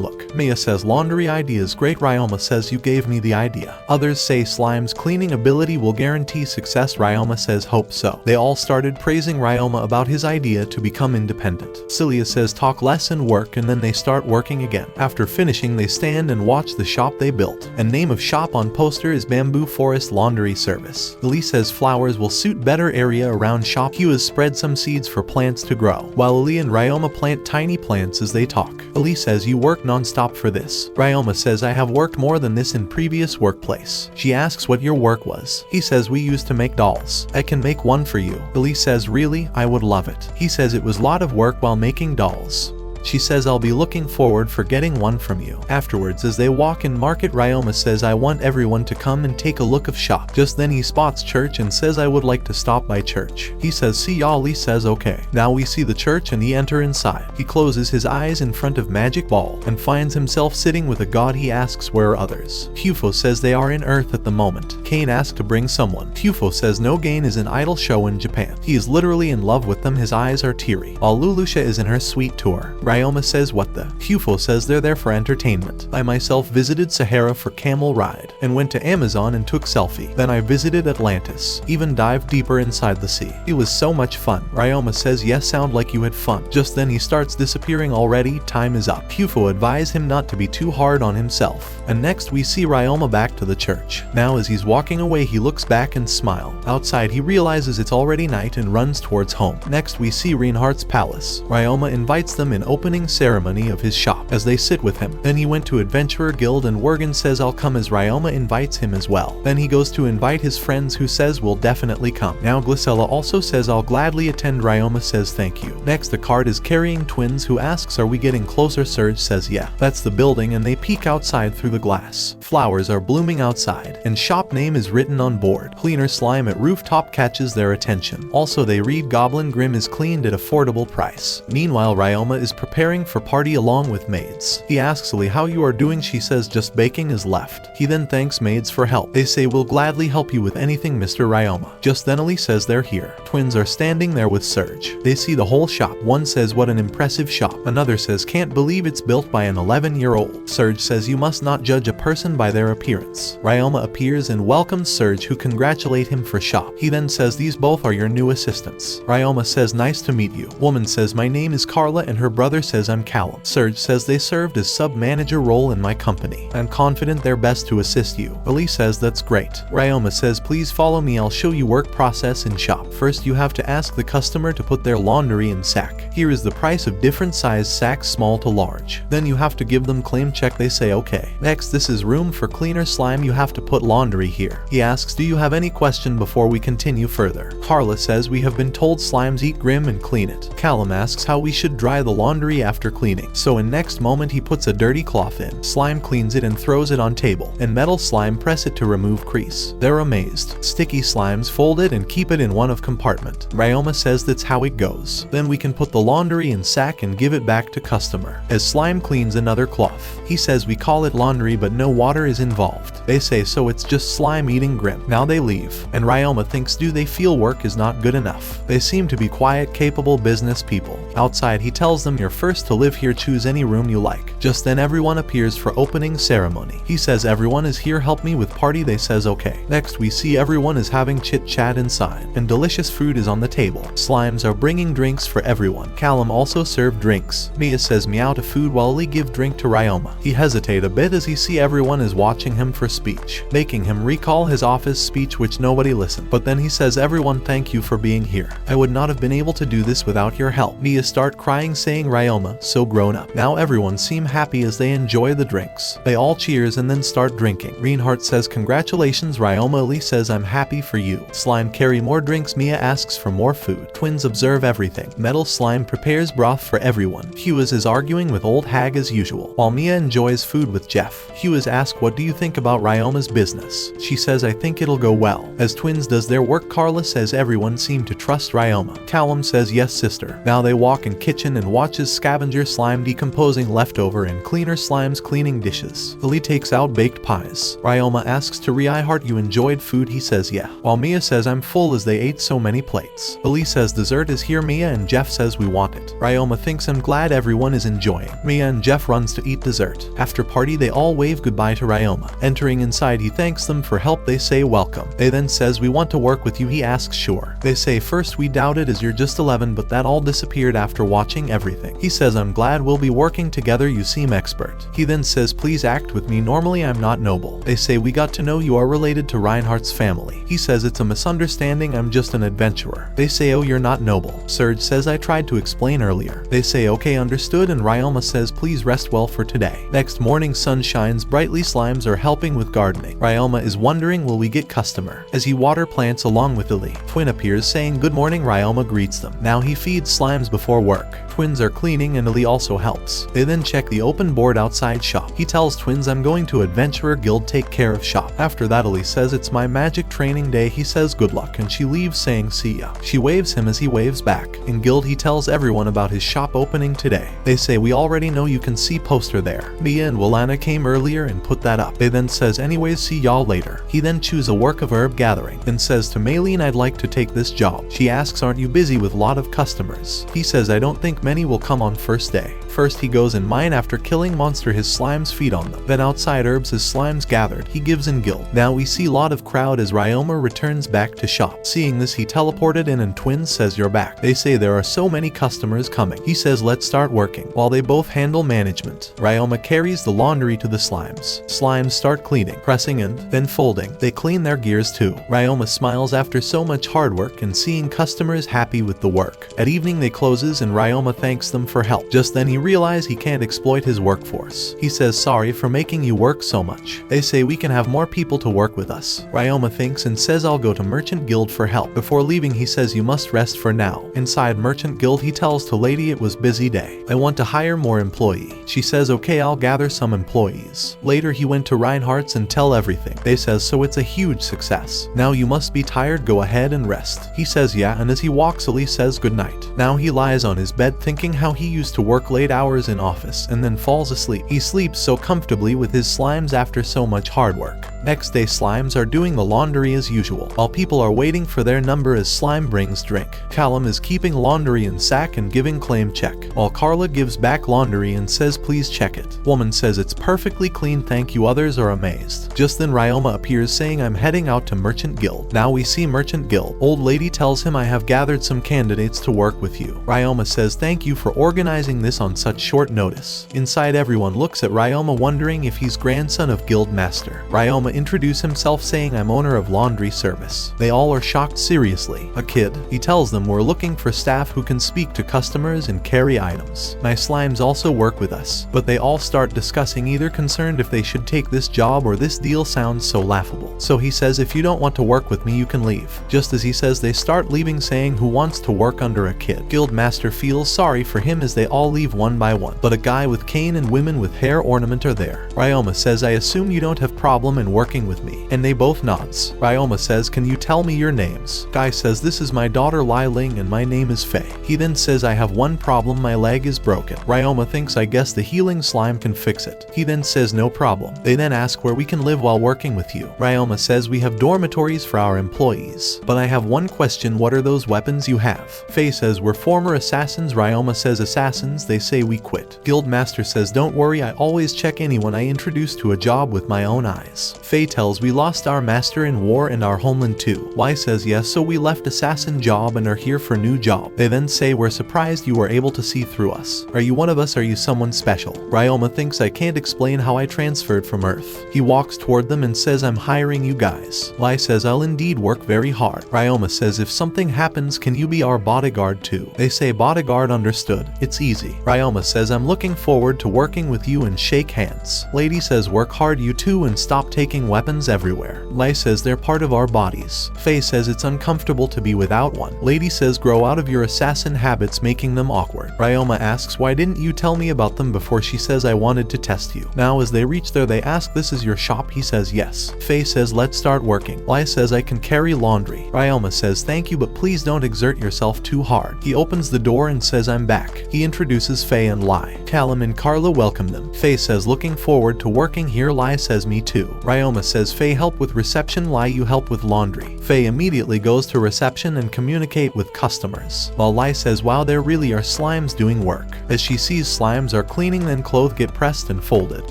look. Mia says laundry idea is great. Ryoma says you gave me the idea. Others say slime's cleaning ability will guarantee success. Ryoma says hope so. They all started praising Ryoma about his idea to become independent. Celia says talk less and work, and then they start working again. After finishing they stand and watch the shop they built. And name of shop on poster is Bamboo Forest Laundry Service. Ali says flowers will suit better area around shop. Hua spread some seeds for plants to grow, while Ali and Ryoma plant tiny plants as they talk. Ali says you work non-stop for this. Ryoma says I have worked more than this in previous workplace. She asks what your work was. He says we used to make dolls. I can make one for you. Ali says really, I would love it. He says it was a lot of work while making dolls. She says I'll be looking forward for getting one from you. Afterwards, as they walk in market, Ryoma says I want everyone to come and take a look of shop. Just then he spots church and says I would like to stop by church. He says see y'all. Lee says okay. Now we see the church and he enter inside. He closes his eyes in front of magic ball and finds himself sitting with a god. He asks where are others. Hufo says they are in Earth at the moment. Kane asks to bring someone. Hufo says no, Gain is an idol show in Japan. He is literally in love with them. His eyes are teary. While Lulusha is in her sweet tour. Ryoma says what the? Hufo says they're there for entertainment. I myself visited Sahara for camel ride and went to Amazon and took selfie. Then I visited Atlantis, even dived deeper inside the sea. It was so much fun. Ryoma says yes, sound like you had fun. Just then he starts disappearing already. Time is up. Hufo advised him not to be too hard on himself. And next we see Ryoma back to the church. Now as he's walking away he looks back and smile. Outside he realizes it's already night and runs towards home. Next we see Reinhardt's palace. Ryoma invites them in opening ceremony of his shop as they sit with him. Then he went to Adventurer Guild and Wergen says I'll come as Ryoma invites him as well. Then he goes to invite his friends who says will definitely come. Now Glycella also says I'll gladly attend. Ryoma says thank you. Next the cart is carrying twins who asks are we getting closer. Serge says yeah. That's the building and they peek outside through the glass. Flowers are blooming outside and shop name is written on board. Cleaner slime at rooftop catches their attention. Also they read Goblin Grim is cleaned at affordable price. Meanwhile Ryoma is preparing for party along with maids. He asks Ali how you are doing. She says just baking is left. He then thanks maids for help. They say we'll gladly help you with anything Mr. Ryoma. Just then Ali says they're here. Twins are standing there with Serge. They see the whole shop. One says what an impressive shop. Another says can't believe it's built by an 11-year-old. Serge says you must not judge a person by their appearance. Ryoma appears and welcomes Serge who congratulate him for shop. He then says these both are your new assistants. Ryoma says nice to meet you. Woman says my name is Carla and her brother says I'm Callum. Serge says they served as sub-manager role in my company. I'm confident they're best to assist you. Ali says that's great. Ryoma says please follow me, I'll show you work process in shop. First you have to ask the customer to put their laundry in sack. Here is the price of different size sacks, small to large. Then you have to give them claim check. They say okay. Next this is room for cleaner slime. You have to put laundry here. He asks do you have any question before we continue further. Carla says we have been told slimes eat grim and clean it. Callum asks how we should dry the laundry after cleaning. So in next moment he puts a dirty cloth in. Slime cleans it and throws it on table. And metal slime press it to remove crease. They're amazed. Sticky slimes fold it and keep it in one of compartment. Ryoma says that's how it goes. Then we can put the laundry in sack and give it back to customer. As slime cleans another cloth. He says we call it laundry but no water is involved. They say so it's just slime eating grim. Now they leave. And Ryoma thinks do they feel work is not good enough. They seem to be quiet, capable business people. Outside he tells them your first to live here, choose any room you like. Just then everyone appears for opening ceremony. He says everyone is here, help me with party. They says okay. Next we see everyone is having chit chat inside and delicious food is on the table. Slimes are bringing drinks for everyone. Callum also served drinks. Mia says meow to food while Lee give drink to Ryoma. He hesitate a bit as he see everyone is watching him for speech, making him recall his office speech which nobody listened. But then he says everyone thank you for being here. I would not have been able to do this without your help. Mia start crying saying Ryoma so grown up. Now everyone seem happy as they enjoy the drinks. They all cheers and then start drinking. Reinhardt says congratulations Ryoma. Lee says I'm happy for you. Slime carry more drinks. Mia asks for more food. Twins observe everything. Metal Slime prepares broth for everyone. Hughes is arguing with old hag as usual, while Mia enjoys food with Jeff. Hughes asks what do you think about Ryoma's business? She says I think it'll go well. As Twins does their work, Carla says everyone seem to trust Ryoma. Callum says yes sister. Now they walk in kitchen and watches scavenger slime decomposing leftover and cleaner slimes cleaning dishes. Lily takes out baked pies. Ryoma asks to Reinhardt you enjoyed food? He says yeah, while Mia says I'm full as they ate so many plates. Lily says dessert is here. Mia and Jeff says we want it. Ryoma thinks I'm glad everyone is enjoying. Mia and Jeff runs to eat dessert. After party they all wave goodbye to Ryoma. Entering inside he thanks them for help. They say welcome. They then says we want to work with you. He asks sure. They say first we doubted as you're just 11 but that all disappeared after watching everything. He says I'm glad we'll be working together, you seem expert. He then says please act with me, normally I'm not noble. They say we got to know you are related to Reinhardt's family. He says it's a misunderstanding, I'm just an adventurer. They say oh you're not noble. Serge says I tried to explain earlier. They say okay understood and Ryoma says please rest well for today. Next morning sun shines brightly. Slimes are helping with gardening. Ryoma is wondering will we get customer as he water plants along with Lily. Twin appears saying good morning. Ryoma greets them. Now he feeds slimes before work. Twins are cleaning and Lily also helps. They then check the open board outside shop. He tells Twins I'm going to Adventurer Guild, take care of shop. After that Lily says it's my magic training day. He says good luck and she leaves saying see ya. She waves him as he waves back. In Guild he tells everyone about his shop opening today. They say we already know, you can see poster there. Mia and Willana came earlier and put that up. They then says anyways see y'all later. He then choose a work of herb gathering and says to Maylene I'd like to take this job. She asks aren't you busy with lot of customers? He says I don't think many will come on first day. First he goes in mine after killing monster his slimes feed on them. Then outside herbs his slimes gathered he gives in Guild. Now we see lot of crowd as Ryoma returns back to shop. Seeing this he teleported in and Twins says you're back. They say there are so many customers coming. He says let's start working. While they both handle management, Ryoma carries the laundry to the slimes. Slimes start cleaning, pressing and then folding. They clean their gears too. Ryoma smiles after so much hard work and seeing customers happy with the work. At evening they closes and Ryoma thanks them for help. Just then he realizes he can't exploit his workforce. He says sorry for making you work so much. They say we can have more people to work with us. Ryoma thinks and says I'll go to Merchant Guild for help. Before leaving he says you must rest for now. Inside Merchant Guild he tells to lady it was busy day. I want to hire more employee. She says okay I'll gather some employees. Later he went to Reinhardt's and tell everything. They says so it's a huge success. Now you must be tired, go ahead and rest. He says yeah and as he walks Elise says good night. Now he lies on his bed thinking how he used to work late hours in office and then falls asleep. He sleeps so comfortably with his slimes after so much hard work. Next day slimes are doing the laundry as usual, while people are waiting for their number as slime brings drink. Callum is keeping laundry in sack and giving claim check, while Carla gives back laundry and says please check it. Woman says it's perfectly clean thank you. Others are amazed. Just then Ryoma appears saying I'm heading out to Merchant Guild. Now we see Merchant Guild. Old lady tells him I have gathered some candidates to work with you. Ryoma says thank you for organizing this on such short notice. Inside everyone looks at Ryoma wondering if he's grandson of Guild Master. Ryoma introduces himself saying I'm owner of laundry service. They all are shocked. Seriously, a kid? He tells them we're looking for staff who can speak to customers and carry items. My slimes also work with us, but they all start discussing either concerned if they should take this job or this deal sounds so laughable. So he says if you don't want to work with me you can leave. Just as he says they start leaving saying who wants to work under a kid. Guild Master feels sorry for him as they all leave one by one, but a guy with cane and women with hair ornament are there. Ryoma says I assume you don't have problem in working with me, and they both nods. Ryoma says, can you tell me your names? Guy says, this is my daughter Lai Ling and my name is Faye. He then says, I have one problem, my leg is broken. Ryoma thinks, I guess the healing slime can fix it. He then says, no problem. They then ask where we can live while working with you. Ryoma says, we have dormitories for our employees. But I have one question, what are those weapons you have? Faye says, we're former assassins. Ryoma says, assassins? They say we quit. Guildmaster says, don't worry, I always check anyone I introduce to a job with my own eyes. Faye tells, we lost our master in war and our homeland too. Y says, yes, so we left assassin job and are here for new job. They then say, we're surprised you were able to see through us. Are you one of us? Are you someone special? Ryoma thinks, I can't explain how I transferred from Earth. He walks toward them and says, I'm hiring you guys. Lai says, I'll indeed work very hard. Ryoma says, if something happens, can you be our bodyguard too? They say, bodyguard, understood. It's easy. Ryoma says, I'm looking forward to working with you and shake hands. Lady says, work hard you too and stop taking weapons everywhere. Lai says, they're part of our bodies. Faye says, it's uncomfortable to be without one. Lady says, grow out of your assassin habits making them awkward. Ryoma asks, why didn't you tell me about them before? She says, I wanted to test you. Now as they reach there, they ask, this is your shop? He says, yes. Faye says, let's start working. Lai says, I can carry laundry. Ryoma says, thank you, but please don't exert yourself too hard. He opens the door and says, I'm back. He introduces Faye and Lai. Callum and Carla welcome them. Faye says, looking forward to working here. Lai says, me too. Ryoma says, Faye, help with reception. Lai, you help with laundry. Faye immediately goes to reception and communicate with customers, while Lai says, wow, there really are slimes doing work. As she sees slimes are cleaning, then clothes get pressed and folded.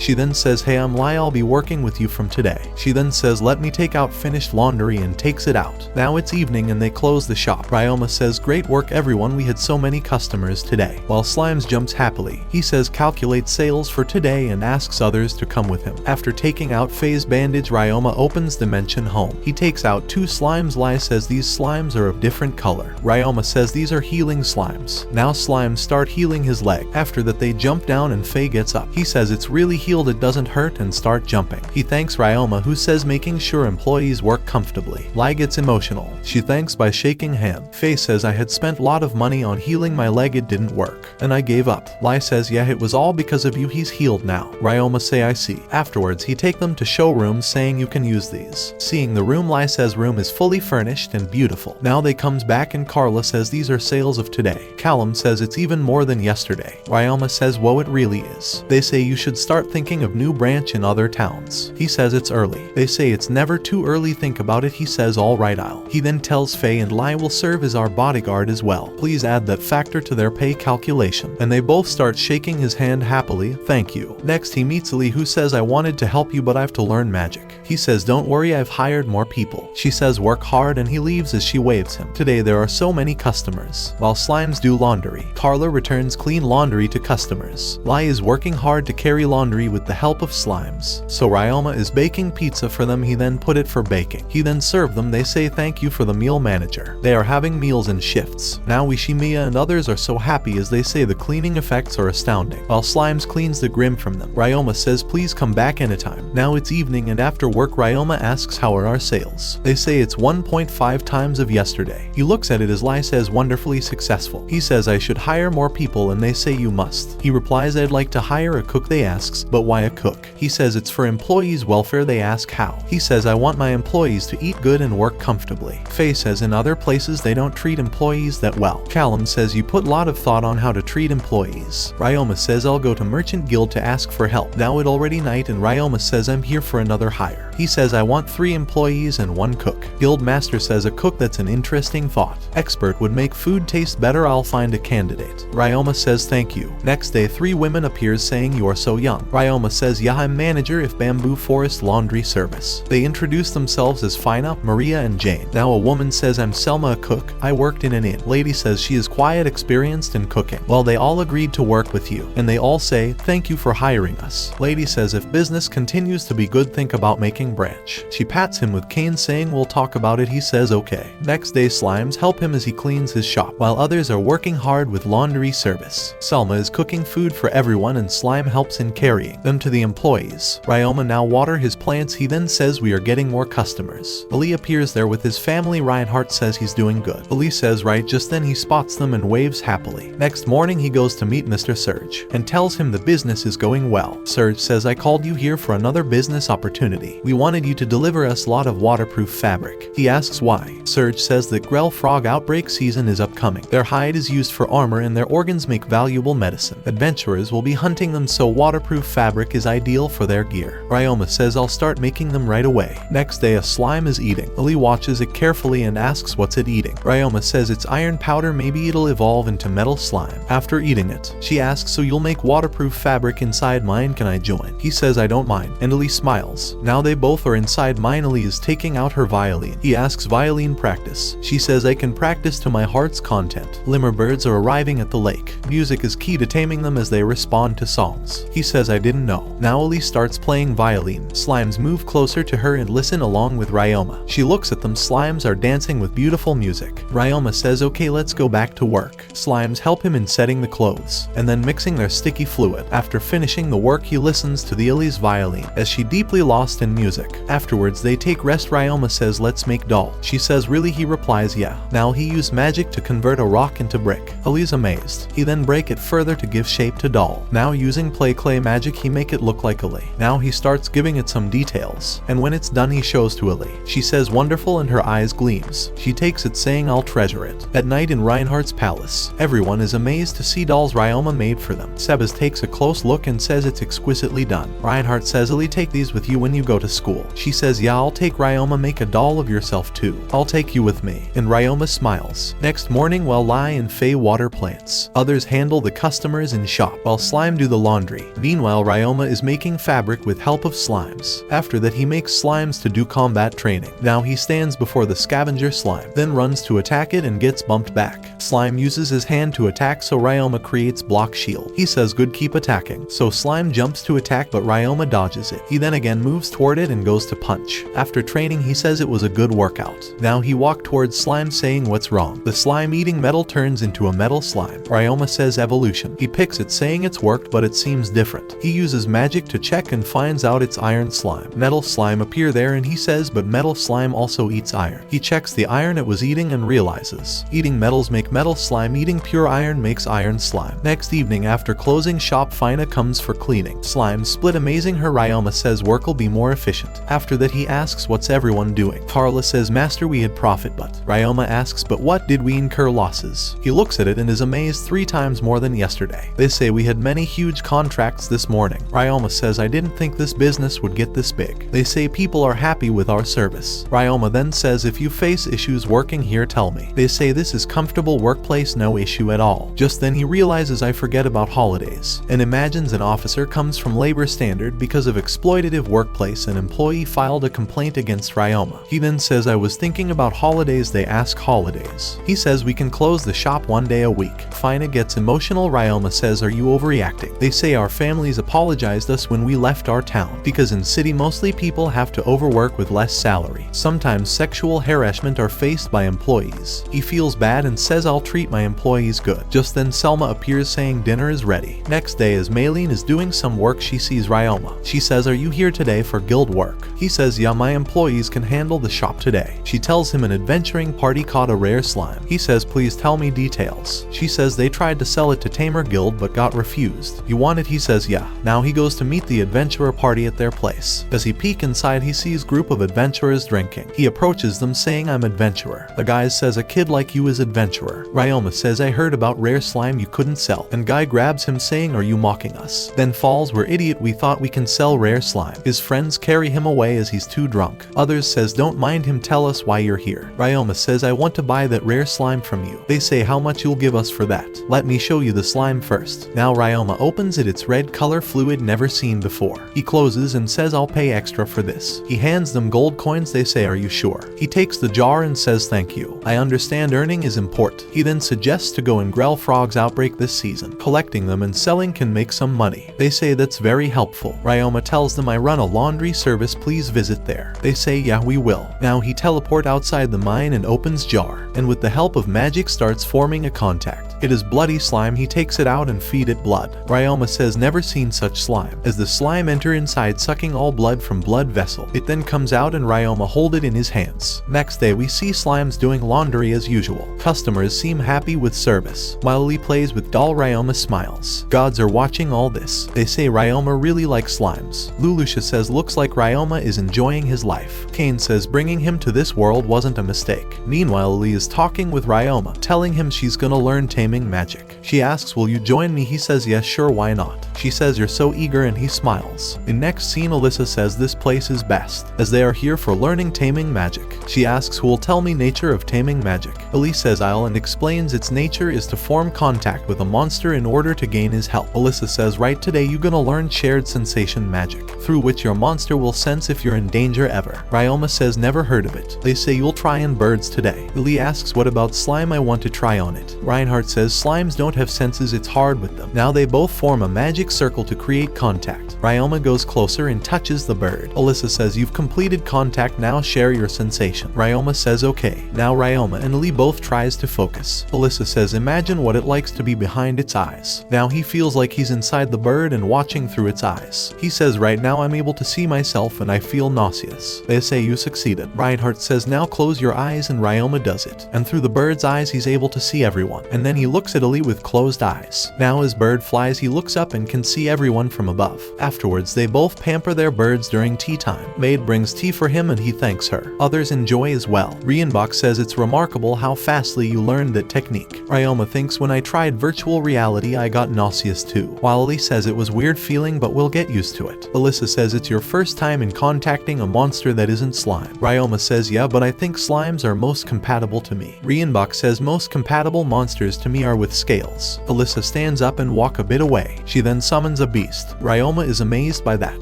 She then says, hey, I'm Lai, I'll be working with you from today. She then says, let me take out finished laundry, and takes it out. Now it's evening and they close the shop. Ryoma says, great work everyone, we had so many customers today. While Slimes jumps happily, he says, calculate sales for today and asks others to come with him. After taking out Faye's bandage, Ryoma opens Dimension Home. He takes out 2 slimes. Lai says, these slimes are of different color. Ryoma says, these are healing slimes. Now slimes start healing his leg. After that they jump down and Faye gets up. He says, it's really healed, it doesn't hurt, and start jumping. He thanks Ryoma, who says making sure employees work comfortably. Lai gets emotional. She thanks by shaking hand. Faye says, I had spent a lot of money on healing my leg, it didn't work, and I gave up. Lai says, yeah, it was all because of you, he's healed now. Ryoma say, I see. Afterwards he take them to showrooms saying you can use these. Seeing the room, Lai says room is fully furnished and beautiful. Now they comes back and Carla says these are sales of today. Callum says it's even more than yesterday. Ryoma says, whoa, it really is. They say you should start thinking of new branch in other towns. He says it's early. They say it's never too early, think about it. He says, alright, I'll. He then tells Faye and Lai will serve as our bodyguard as well. Please add that factor to their pay calculation. And they both start shaking his hand happily. Thank you. Next he meets Lee, who says, I wanted to help you but I've to learn magic. He says, don't worry, I've hired more people. She says, work hard, and he leaves as she waves him. Today there are so many customers. While slimes do laundry, Carla returns clean laundry to customers. Lai is working hard to carry laundry with the help of slimes. So Ryoma is baking pizza for them. He then put it for baking. He then served them. They say thank you for the meal manager. They are having meals in shifts. Now Ishimiya and others are so happy as they say the cleaning effects are astounding. While Slimes cleans the grim from them, Ryoma says please come back anytime. Now it's evening and after work Ryoma asks how are our sales. They say it's 1.5 times of yesterday. He looks at it as Lai says wonderfully successful. He says I should hire more people and they say you must. He replies I'd like to hire a cook. They asks but why a cook? He says it's for employees' welfare. They ask how? He says I want my employees to eat good and work comfortably. Faye says in other places they don't treat employees that well. Callum says you put a lot of thought on how to treat employees. Ryoma says I'll go to Merchant Guild to ask for help. Now it already night and Ryoma says I'm here for another hire. He says I want 3 employees and 1 cook. Guild Master says a cook, that's an interesting thought. Expert would make food taste better. I'll find a candidate. Ryoma says thank you. Next day 3 women appears saying you are so young. Ryoma says yeah, I'm manager if Bamboo Forest Laundry Service. They introduce themselves as Fina, Maria and Jane. Now a woman says I'm Selma, a cook. I worked in an inn. Lady says she is quiet, experienced in cooking. Well, they all agreed to work with you and they all say thank you for hiring us. Lady says if business continues to be good, think about making branch. She pats him with cane saying we'll talk talk about it, he says okay. Next day, slimes help him as he cleans his shop, while others are working hard with laundry service. Selma is cooking food for everyone and slime helps in carrying them to the employees. Ryoma now water his plants. He then says we are getting more customers. Ali appears there with his family. Reinhardt says he's doing good. Ali says right. Just then he spots them and waves happily. Next morning he goes to meet Mr. Surge and tells him the business is going well. Surge says I called you here for another business opportunity. We wanted you to deliver us a lot of waterproof fabric. He asks why. Surge says that Grell frog outbreak season is upcoming. Their hide is used for armor and their organs make valuable medicine. Adventurers will be hunting them, so waterproof fabric is ideal for their gear. Ryoma says I'll start making them right away. Next day a slime is eating. Ali watches it carefully and asks what's it eating. Ryoma says it's iron powder, maybe it'll evolve into metal slime. After eating it, she asks so you'll make waterproof fabric inside mine, can I join? He says I don't mind, and Ali smiles. Now they both are inside mine. Ali is taking out her violin. He asks violin practice. She says I can practice to my heart's content. Limur birds are arriving at the lake. Music is key to taming them as they respond to songs. He says I didn't know. Now Ali starts playing violin. Slimes move closer to her and listen along with Ryoma. She looks at them. Slimes are dancing with beautiful music. Ryoma says okay, let's go back to work. Slimes help him in setting the clothes and then mixing their sticky fluid. After finishing the work he listens to the Ali's violin as she deeply lost in music. Afterwards they take rest. Ryoma says let's make doll. She says really? He replies yeah. Now he used magic to convert a rock into brick. Ali's amazed. He then break it further to give shape to doll. Now using play clay magic he make it look like Ali. Now he starts giving it some details, and when it's done he shows to Ali. She says wonderful and her eyes gleams. She takes it saying I'll treasure it. At night in Reinhardt's palace, everyone is amazed to see dolls Ryoma made for them. Sebas takes a close look and says it's exquisitely done. Reinhardt says Ali, take these with you when you go to school. She says yeah, I'll take Ryoma, make a doll of yourself too. I'll take you with me. And Ryoma smiles. Next morning while Lai and Faye water plants, others handle the customers in shop while slime do the laundry. Meanwhile Ryoma is making fabric with help of slimes. After that he makes slimes to do combat training. Now he stands before the scavenger slime, then runs to attack it and gets bumped back. Slime uses his hand to attack, so Ryoma creates block shield. He says good, keep attacking. So slime jumps to attack but Ryoma dodges it. He then again moves toward it and goes to punch. After training he says it was a good workout. Now he walked towards slime saying what's wrong. The slime eating metal turns into a metal slime. Ryoma says evolution. He picks it saying it's worked but it seems different. He uses magic to check and finds out it's iron slime. Metal slime appear there and he says but metal slime also eats iron. He checks the iron it was eating and realizes eating metals make metal slime, eating pure iron makes iron slime. Next evening after closing shop Fina comes for cleaning. Slime split amazing her. Ryoma says work'll be more efficient. After that he asks what's everyone doing. Carla says master, we had profit, but Ryoma asks but what, did we incur losses? He looks at it and is amazed, 3 times more than yesterday. They say we had many huge contracts this morning. Ryoma says I didn't think this business would get this big. They say people are happy with our service. Ryoma then says if you face issues working here tell me. They say this is comfortable workplace, no issue at all. Just then he realizes I forget about holidays and imagines an officer comes from labor standard because of exploitative workplace. An employee filed a complaint against Ryoma. He then says I was thinking about holidays. They ask holidays. He says we can close the shop 1 day a week. Fina gets emotional. Ryoma says are you overreacting? They say our families apologized us when we left our town because in city mostly people have to overwork with less salary. Sometimes sexual harassment are faced by employees. He feels bad and says I'll treat my employees good. Just then Selma appears saying dinner is ready. Next day as Maylene is doing some work she sees Ryoma. She says are you here today for guild work? He says yeah, my employees can handle the shop today. She tells him an adventuring party caught a rare slime. He says please tell me details. She says they tried to sell it to Tamer Guild but got refused. You want it? He says yeah. Now he goes to meet the adventurer party at their place. As he peek inside he sees group of adventurers drinking. He approaches them saying I'm adventurer. The guy says a kid like you is adventurer. Ryoma says I heard about rare slime you couldn't sell. And guy grabs him saying are you mocking us? Then falls, we're idiot, we thought we can sell rare slime. His friends carry him away as he's too drunk. Others says don't mind him, tell us why you're here. Ryoma says I want to buy that rare slime from you. They say how much you'll give us for that? Let me show you the slime first. Now Ryoma opens it, it's red color fluid never seen before. He closes and says I'll pay extra for this. He hands them gold coins. They say are you sure? He takes the jar and says thank you. I understand earning is important. He then suggests to go in Grell Frog's outbreak this season. Collecting them and selling can make some money. They say that's very helpful. Ryoma tells them I run a laundry service, please visit there. They say yeah, we will. Now he teleport outside the mine and opens jar, and with the help of magic starts forming a contact. It is bloody slime. He takes it out and feed it blood. Ryoma says never seen such slime. As the slime enter inside, sucking all blood from blood vessel, it then comes out and Ryoma hold it in his hands. Next day we see slimes doing laundry as usual. Customers seem happy with service. While Lee plays with doll, Ryoma smiles. Gods are watching all this. They say Ryoma really likes slimes. Lulusha says looks like Ryoma is enjoying his life. Kane says bringing him to this world wasn't a mistake. Meanwhile, Lee is talking with Ryoma, telling him she's gonna learn taming magic. She asks, will you join me? He says yes, sure, why not? She says you're so eager, and he smiles. In next scene, Alyssa says this place is best, as they are here for learning taming magic. She asks who will tell me nature of taming magic. Elise says I'll, and explains its nature is to form contact with a monster in order to gain his help. Alyssa says right, today you gonna learn shared sensation magic, through which your monster will sense if you're in danger ever. Ryoma says never heard of it. They say you'll try on birds today. Lee asks what about slime? I want to try on it. Reinhardt says slimes don't have senses, it's hard with them. Now they both form a magic circle to create contact. Ryoma goes closer and touches the bird. Alyssa says you've completed contact, now share your sensation. Ryoma says okay. Now Ryoma and Lee both tries to focus. Alyssa says imagine what it likes to be behind its eyes. Now he feels like he's inside the bird and watching through its eyes. He says right now I'm able to see myself and I feel nauseous. They say you succeeded. Reinhardt says now close your eyes, and Ryoma does it. And through the bird's eyes he's able to see everyone. And then he looks at Lee with closed eyes. Now as bird flies he looks up and can see everyone from above. Afterwards they both pamper their birds during tea time. Maid brings tea for him and he thanks her. Others enjoy as well. Rienbach says it's remarkable how fastly you learned that technique. Ryoma thinks when I tried virtual reality I got nauseous too. While Lee says it was weird feeling but we'll get used to it. Alyssa says it's your first time in contacting a monster that isn't slime. Ryoma says yeah, but I think slimes are most compatible to me. Rienbach says most compatible monsters to me are with scales. Alyssa stands up and walk a bit away. She then summons a beast. Ryoma is amazed by that.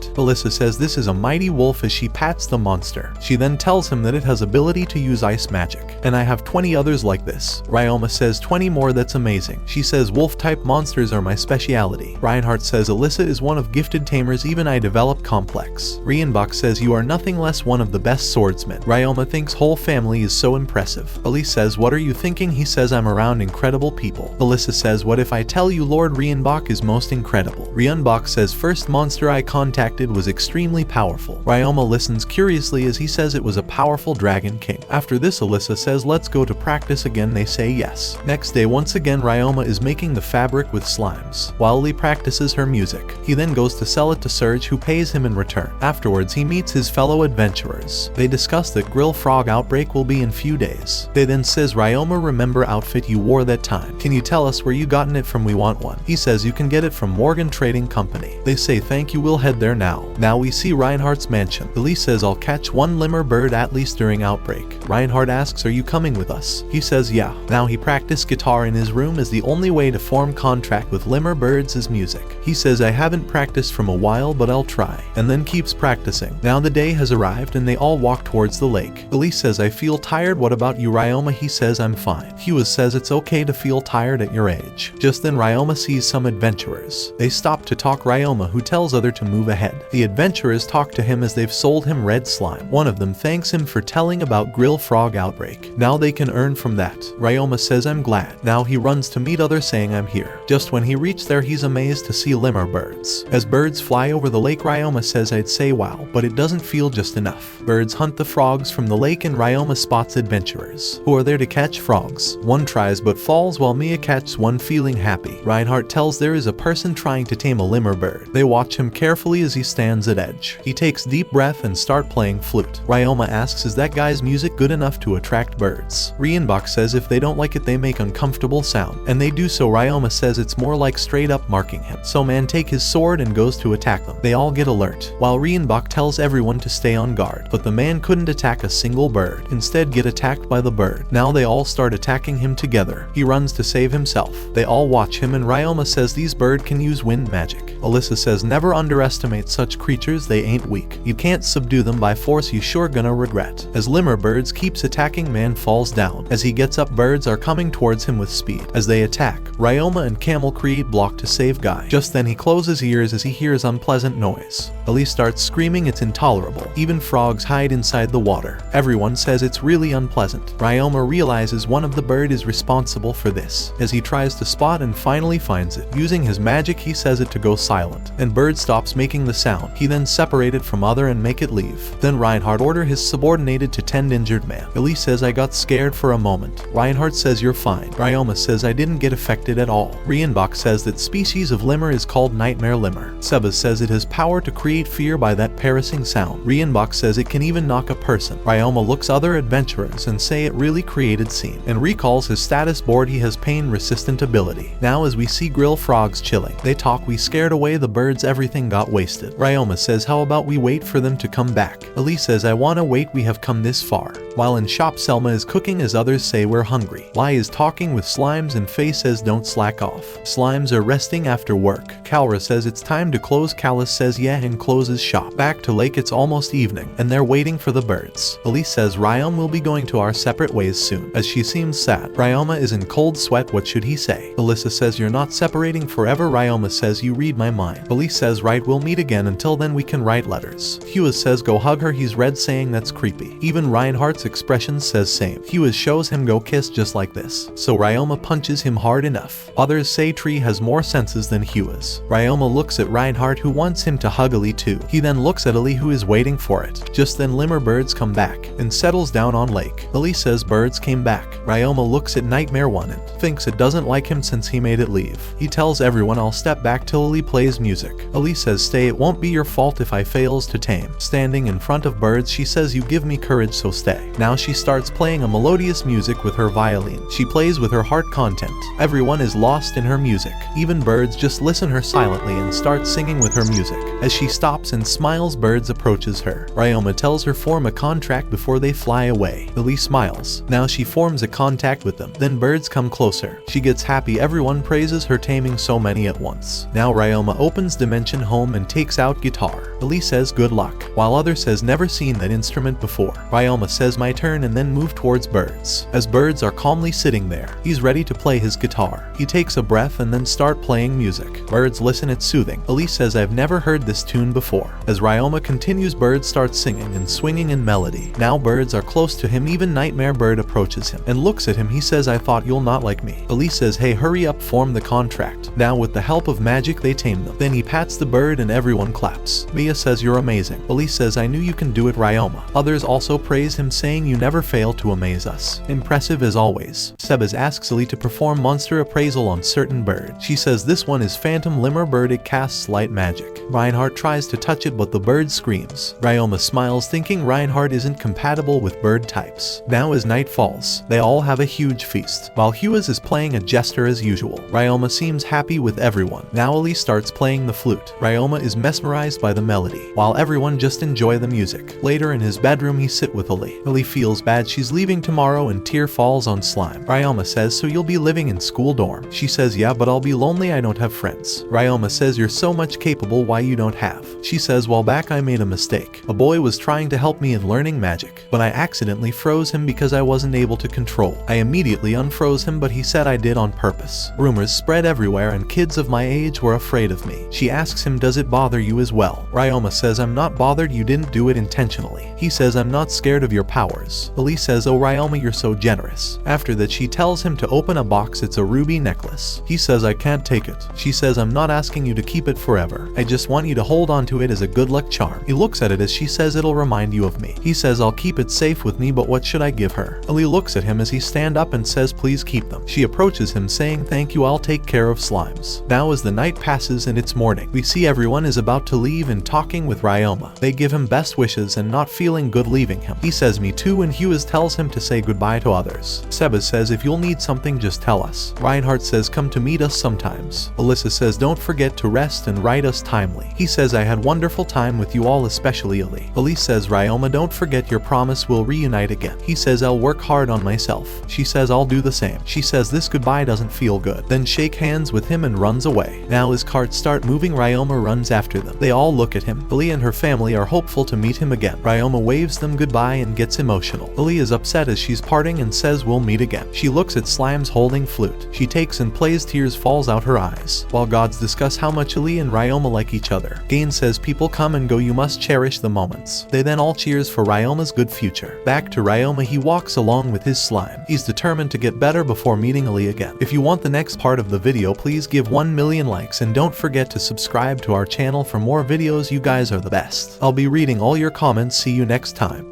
Alyssa says this is a mighty wolf as she pats the monster. She then tells him that it has ability to use ice magic. And I have 20 others like this. Ryoma says 20 more, that's amazing. She says wolf type monsters are my speciality. Reinhardt says Alyssa is one of gifted tamers, even I develop complex. Rienbach says you are nothing less one of the best swordsmen. Ryoma thinks whole family is so impressive. Elise says what are you thinking? He says I'm around incredible people. Alyssa says what if I tell you Lord Rienbach is most incredible? Rienbach says first monster I contacted was extremely powerful. Ryoma listens curiously as he says it was a powerful dragon king. After this Alyssa says let's go to practice again. They say yes. Next day once again Ryoma is making the fabric with slimes, while Lee practices her music. He then goes to sell it to Serge, who pays him in return. Afterwards he meets his fellow adventurers. They discuss that Grill Frog outbreak will be in few days. They then says Ryoma, remember outfit you wore that time? Can you tell us where you gotten it from? We want one. He says you can get it from Morgan Trading Company. They say thank you, we'll head there now. Now we see Reinhardt's mansion. Elise says I'll catch one limur bird at least during outbreak. Reinhardt asks are you coming with us? He says yeah. Now he practiced guitar in his room as the only way to form contract with limur birds is music. He says I haven't practiced from a while but I'll try, and then keeps practicing. Now the day has arrived and they all walk towards the lake. Elise says I feel tired, what about you Ryoma? He says I'm fine. Hughes says it's okay to feel tired at your age. Just then Ryoma sees some adventurers. They stop to talk. Ryoma who tells other to move ahead. The adventurers talk to him as they've sold him red slime. One of them thanks him for telling about Grill Frog outbreak. Now they can earn from that. Ryoma says I'm glad. Now he runs to meet others saying I'm here. Just when he reached there he's amazed to see limur birds. As birds fly over the lake Ryoma says I'd say wow, but it doesn't feel just enough. Birds hunt the frogs from the lake and Ryoma spots adventurers who are there to catch frogs. One tries but falls while Mia catches one, feeling happy. Reinhardt tells there is a person trying to tame a limur bird. They watch him carefully as he stands at edge. He takes deep breath and start playing flute. Ryoma asks is that guy's music good enough to attract birds? Rienbach says if they don't like it they make uncomfortable sound, and they do so. Ryoma says it's more like straight up marking him. So man take his sword and goes to attack them. They all get alert, while Rienbach tells everyone to stay on guard, but the man couldn't attack a single bird, instead get attacked by the bird. Now they all start attacking him together. He runs to save himself. They all watch him and Ryoma says these bird can use wind magic. Alyssa says never underestimate such creatures, they ain't weak. You can't subdue them by force, you sure gonna regret. As limur birds keeps attacking, man falls down. As he gets up birds are coming towards him with speed. As they attack, Ryoma and Camel create block to save Guy. Just then he closes ears as he hears unpleasant noise. Elise starts screaming it's intolerable. Even frogs hide inside the water. Everyone says it's really unpleasant. Ryoma realizes one of the bird is responsible for this. As he tries to spot and finally finds it. Using his magic he says it to go silent. And bird stops making the sound. He then separate it from other and make it leave. Then Reinhardt order his subordinated to tend injured man. Elise says I got scared for a moment. Reinhardt says you're fine. Ryoma says I didn't get affected at all. Rienbach says that species of limur is called nightmare limur. Sebas says it has power to create fear by that piercing sound. Rienbach says it can even knock a person. Ryoma looks other adventurers and say it really created scene, and recalls his status board he has pain resistant ability. Now as we see grill frogs chilling, they talk we scared away the birds everything got wasted. Ryoma says how about we wait for them to come back. Elise says I wanna wait we have come this far. While in shop Selma is cooking as others say we're hungry. Lai is talking with Slimes and Faye says don't slack off. Slimes are resting after work. Kalra says it's time to close. Callus says yeah and closes shop. Back to lake it's almost evening and they're waiting for the birds. Elise says Ryoma will be going to our separate ways soon as she seems sad. Ryoma is in cold sweat, what should he say? Alyssa says you're not separating forever. Ryoma says you read my mind. Elise says right we'll meet again, until then we can write letters. Hughes says go hug her, he's red saying that's creepy. Even Reinhardt's expression says same. Hughes shows him go kiss just like this. So Ryoma punches him hard enough. Others say Tree has more senses than Hughes. Ryoma looks at Reinhardt who wants him to hug Ali too. He then looks at Ali who is waiting for it. Just then limur birds come back and settles down on lake. Ali says birds came back. Ryoma looks at Nightmare One and thinks it doesn't like him since he made it leave. He tells everyone I'll step back till Ali plays music. Ali says stay, it won't be your fault if I fails to tame. Standing in front of birds she says you give me courage so stay. Now she starts playing a melodious music with her violin. She plays with her heart content. Everyone is lost in her music. Even birds just listen her silently and start singing with her music. As she stops and smiles, birds approaches her. Ryoma tells her form a contract before they fly away. Elise smiles. Now she forms a contact with them. Then birds come closer. She gets happy, everyone praises her taming so many at once. Now Ryoma opens Dimension Home and takes out guitar. Elise says good luck, while others says never seen that instrument before. Ryoma says my turn and then move towards birds. As birds are calmly sitting there, he's ready to play his guitar. He takes a breath and then start playing music. Birds listen, it's soothing. Elise says I've never heard this tune before. As Ryoma continues, birds start singing and swinging in melody. Now birds are close to him, even Nightmare Bird approaches him and looks at him. He says I thought you'll not like me. Elise says hey hurry up, form the contract. Now with the help of magic they tame them. Then he pats the bird and everyone claps. Mia says you're amazing. Elise says I knew you can do it Ryoma. Others also praise him saying you never fail to amaze us. Impressive as always. Sebas asks Ali to perform monster appraisal on certain bird. She says this one is phantom limur bird, it casts light magic. Reinhardt tries to touch it but the bird screams. Ryoma smiles thinking Reinhardt isn't compatible with bird types. Now as night falls, they all have a huge feast. While Hughes is playing a jester as usual. Ryoma seems happy with everyone. Now Ali starts playing the flute. Ryoma is mesmerized by the melody, while everyone just enjoy the music. Later in his bedroom he sit with Ali. Ali feels bad, she's leaving tomorrow and tear falls on Slime. Ryoma says so you'll be living in school dorm. She says yeah but I'll be lonely, I don't have friends. Ryoma says you're so much capable, why you don't have. She says while back I made a mistake. A boy was trying to help me in learning magic, but I accidentally froze him because I wasn't able to control. I immediately unfroze him but he said I did on purpose. Rumors spread everywhere and kids of my age were afraid of me. She asks him does it bother you as well. Ryoma says I'm not bothered, you didn't do it intentionally. He says I'm not scared of your powers. Elise says oh Ryoma you're so generous. After that she tells him to open a box, it's a ruby necklace. He says I can't take it. She says I'm not asking you to keep it forever. I just want you to hold on to it as a good luck charm. He looks at it as she says it'll remind you of me. He says I'll keep it safe with me, but what should I give her? Ali looks at him as he stand up and says please keep them. She approaches him saying thank you, I'll take care of Slimes. Now as the night passes and it's morning, we see everyone is about to leave and talking with Ryoma. They give him best wishes and not feeling good leaving him. He says me too and Hughes tells him to say goodbye to others. Sebas says if you'll need something just tell us. Reinhardt says come to meet us sometimes. Alyssa says don't forget to rest and write us timely. He says I had wonderful time with you all, especially Ali. Elise says Ryoma don't forget your promise, we'll reunite again. He says I'll work hard on myself. She says I'll do the same. She says this goodbye doesn't feel good. Then shake hands with him and runs away. Now as carts start moving, Ryoma runs after them. They all look at him. Ali and her family are hopeful to meet him again. Ryoma waves them goodbye and gets emotional. Ali is upset as she's parting and says we'll meet again. She looks at slimes holding flute. She takes and plays, tears falls out her eyes. While gods discuss how much Ali and Ryoma like each other. Gain says people come and go, you must cherish the moments. They then all cheers for Ryoma's good future. Back to Ryoma, he walks along with his slime. He's determined to get better before meeting Ali again. If you want the next part of the video, please give 1 million likes and don't forget to subscribe to our channel for more videos. You guys are the best. I'll be reading all your comments. See you next time.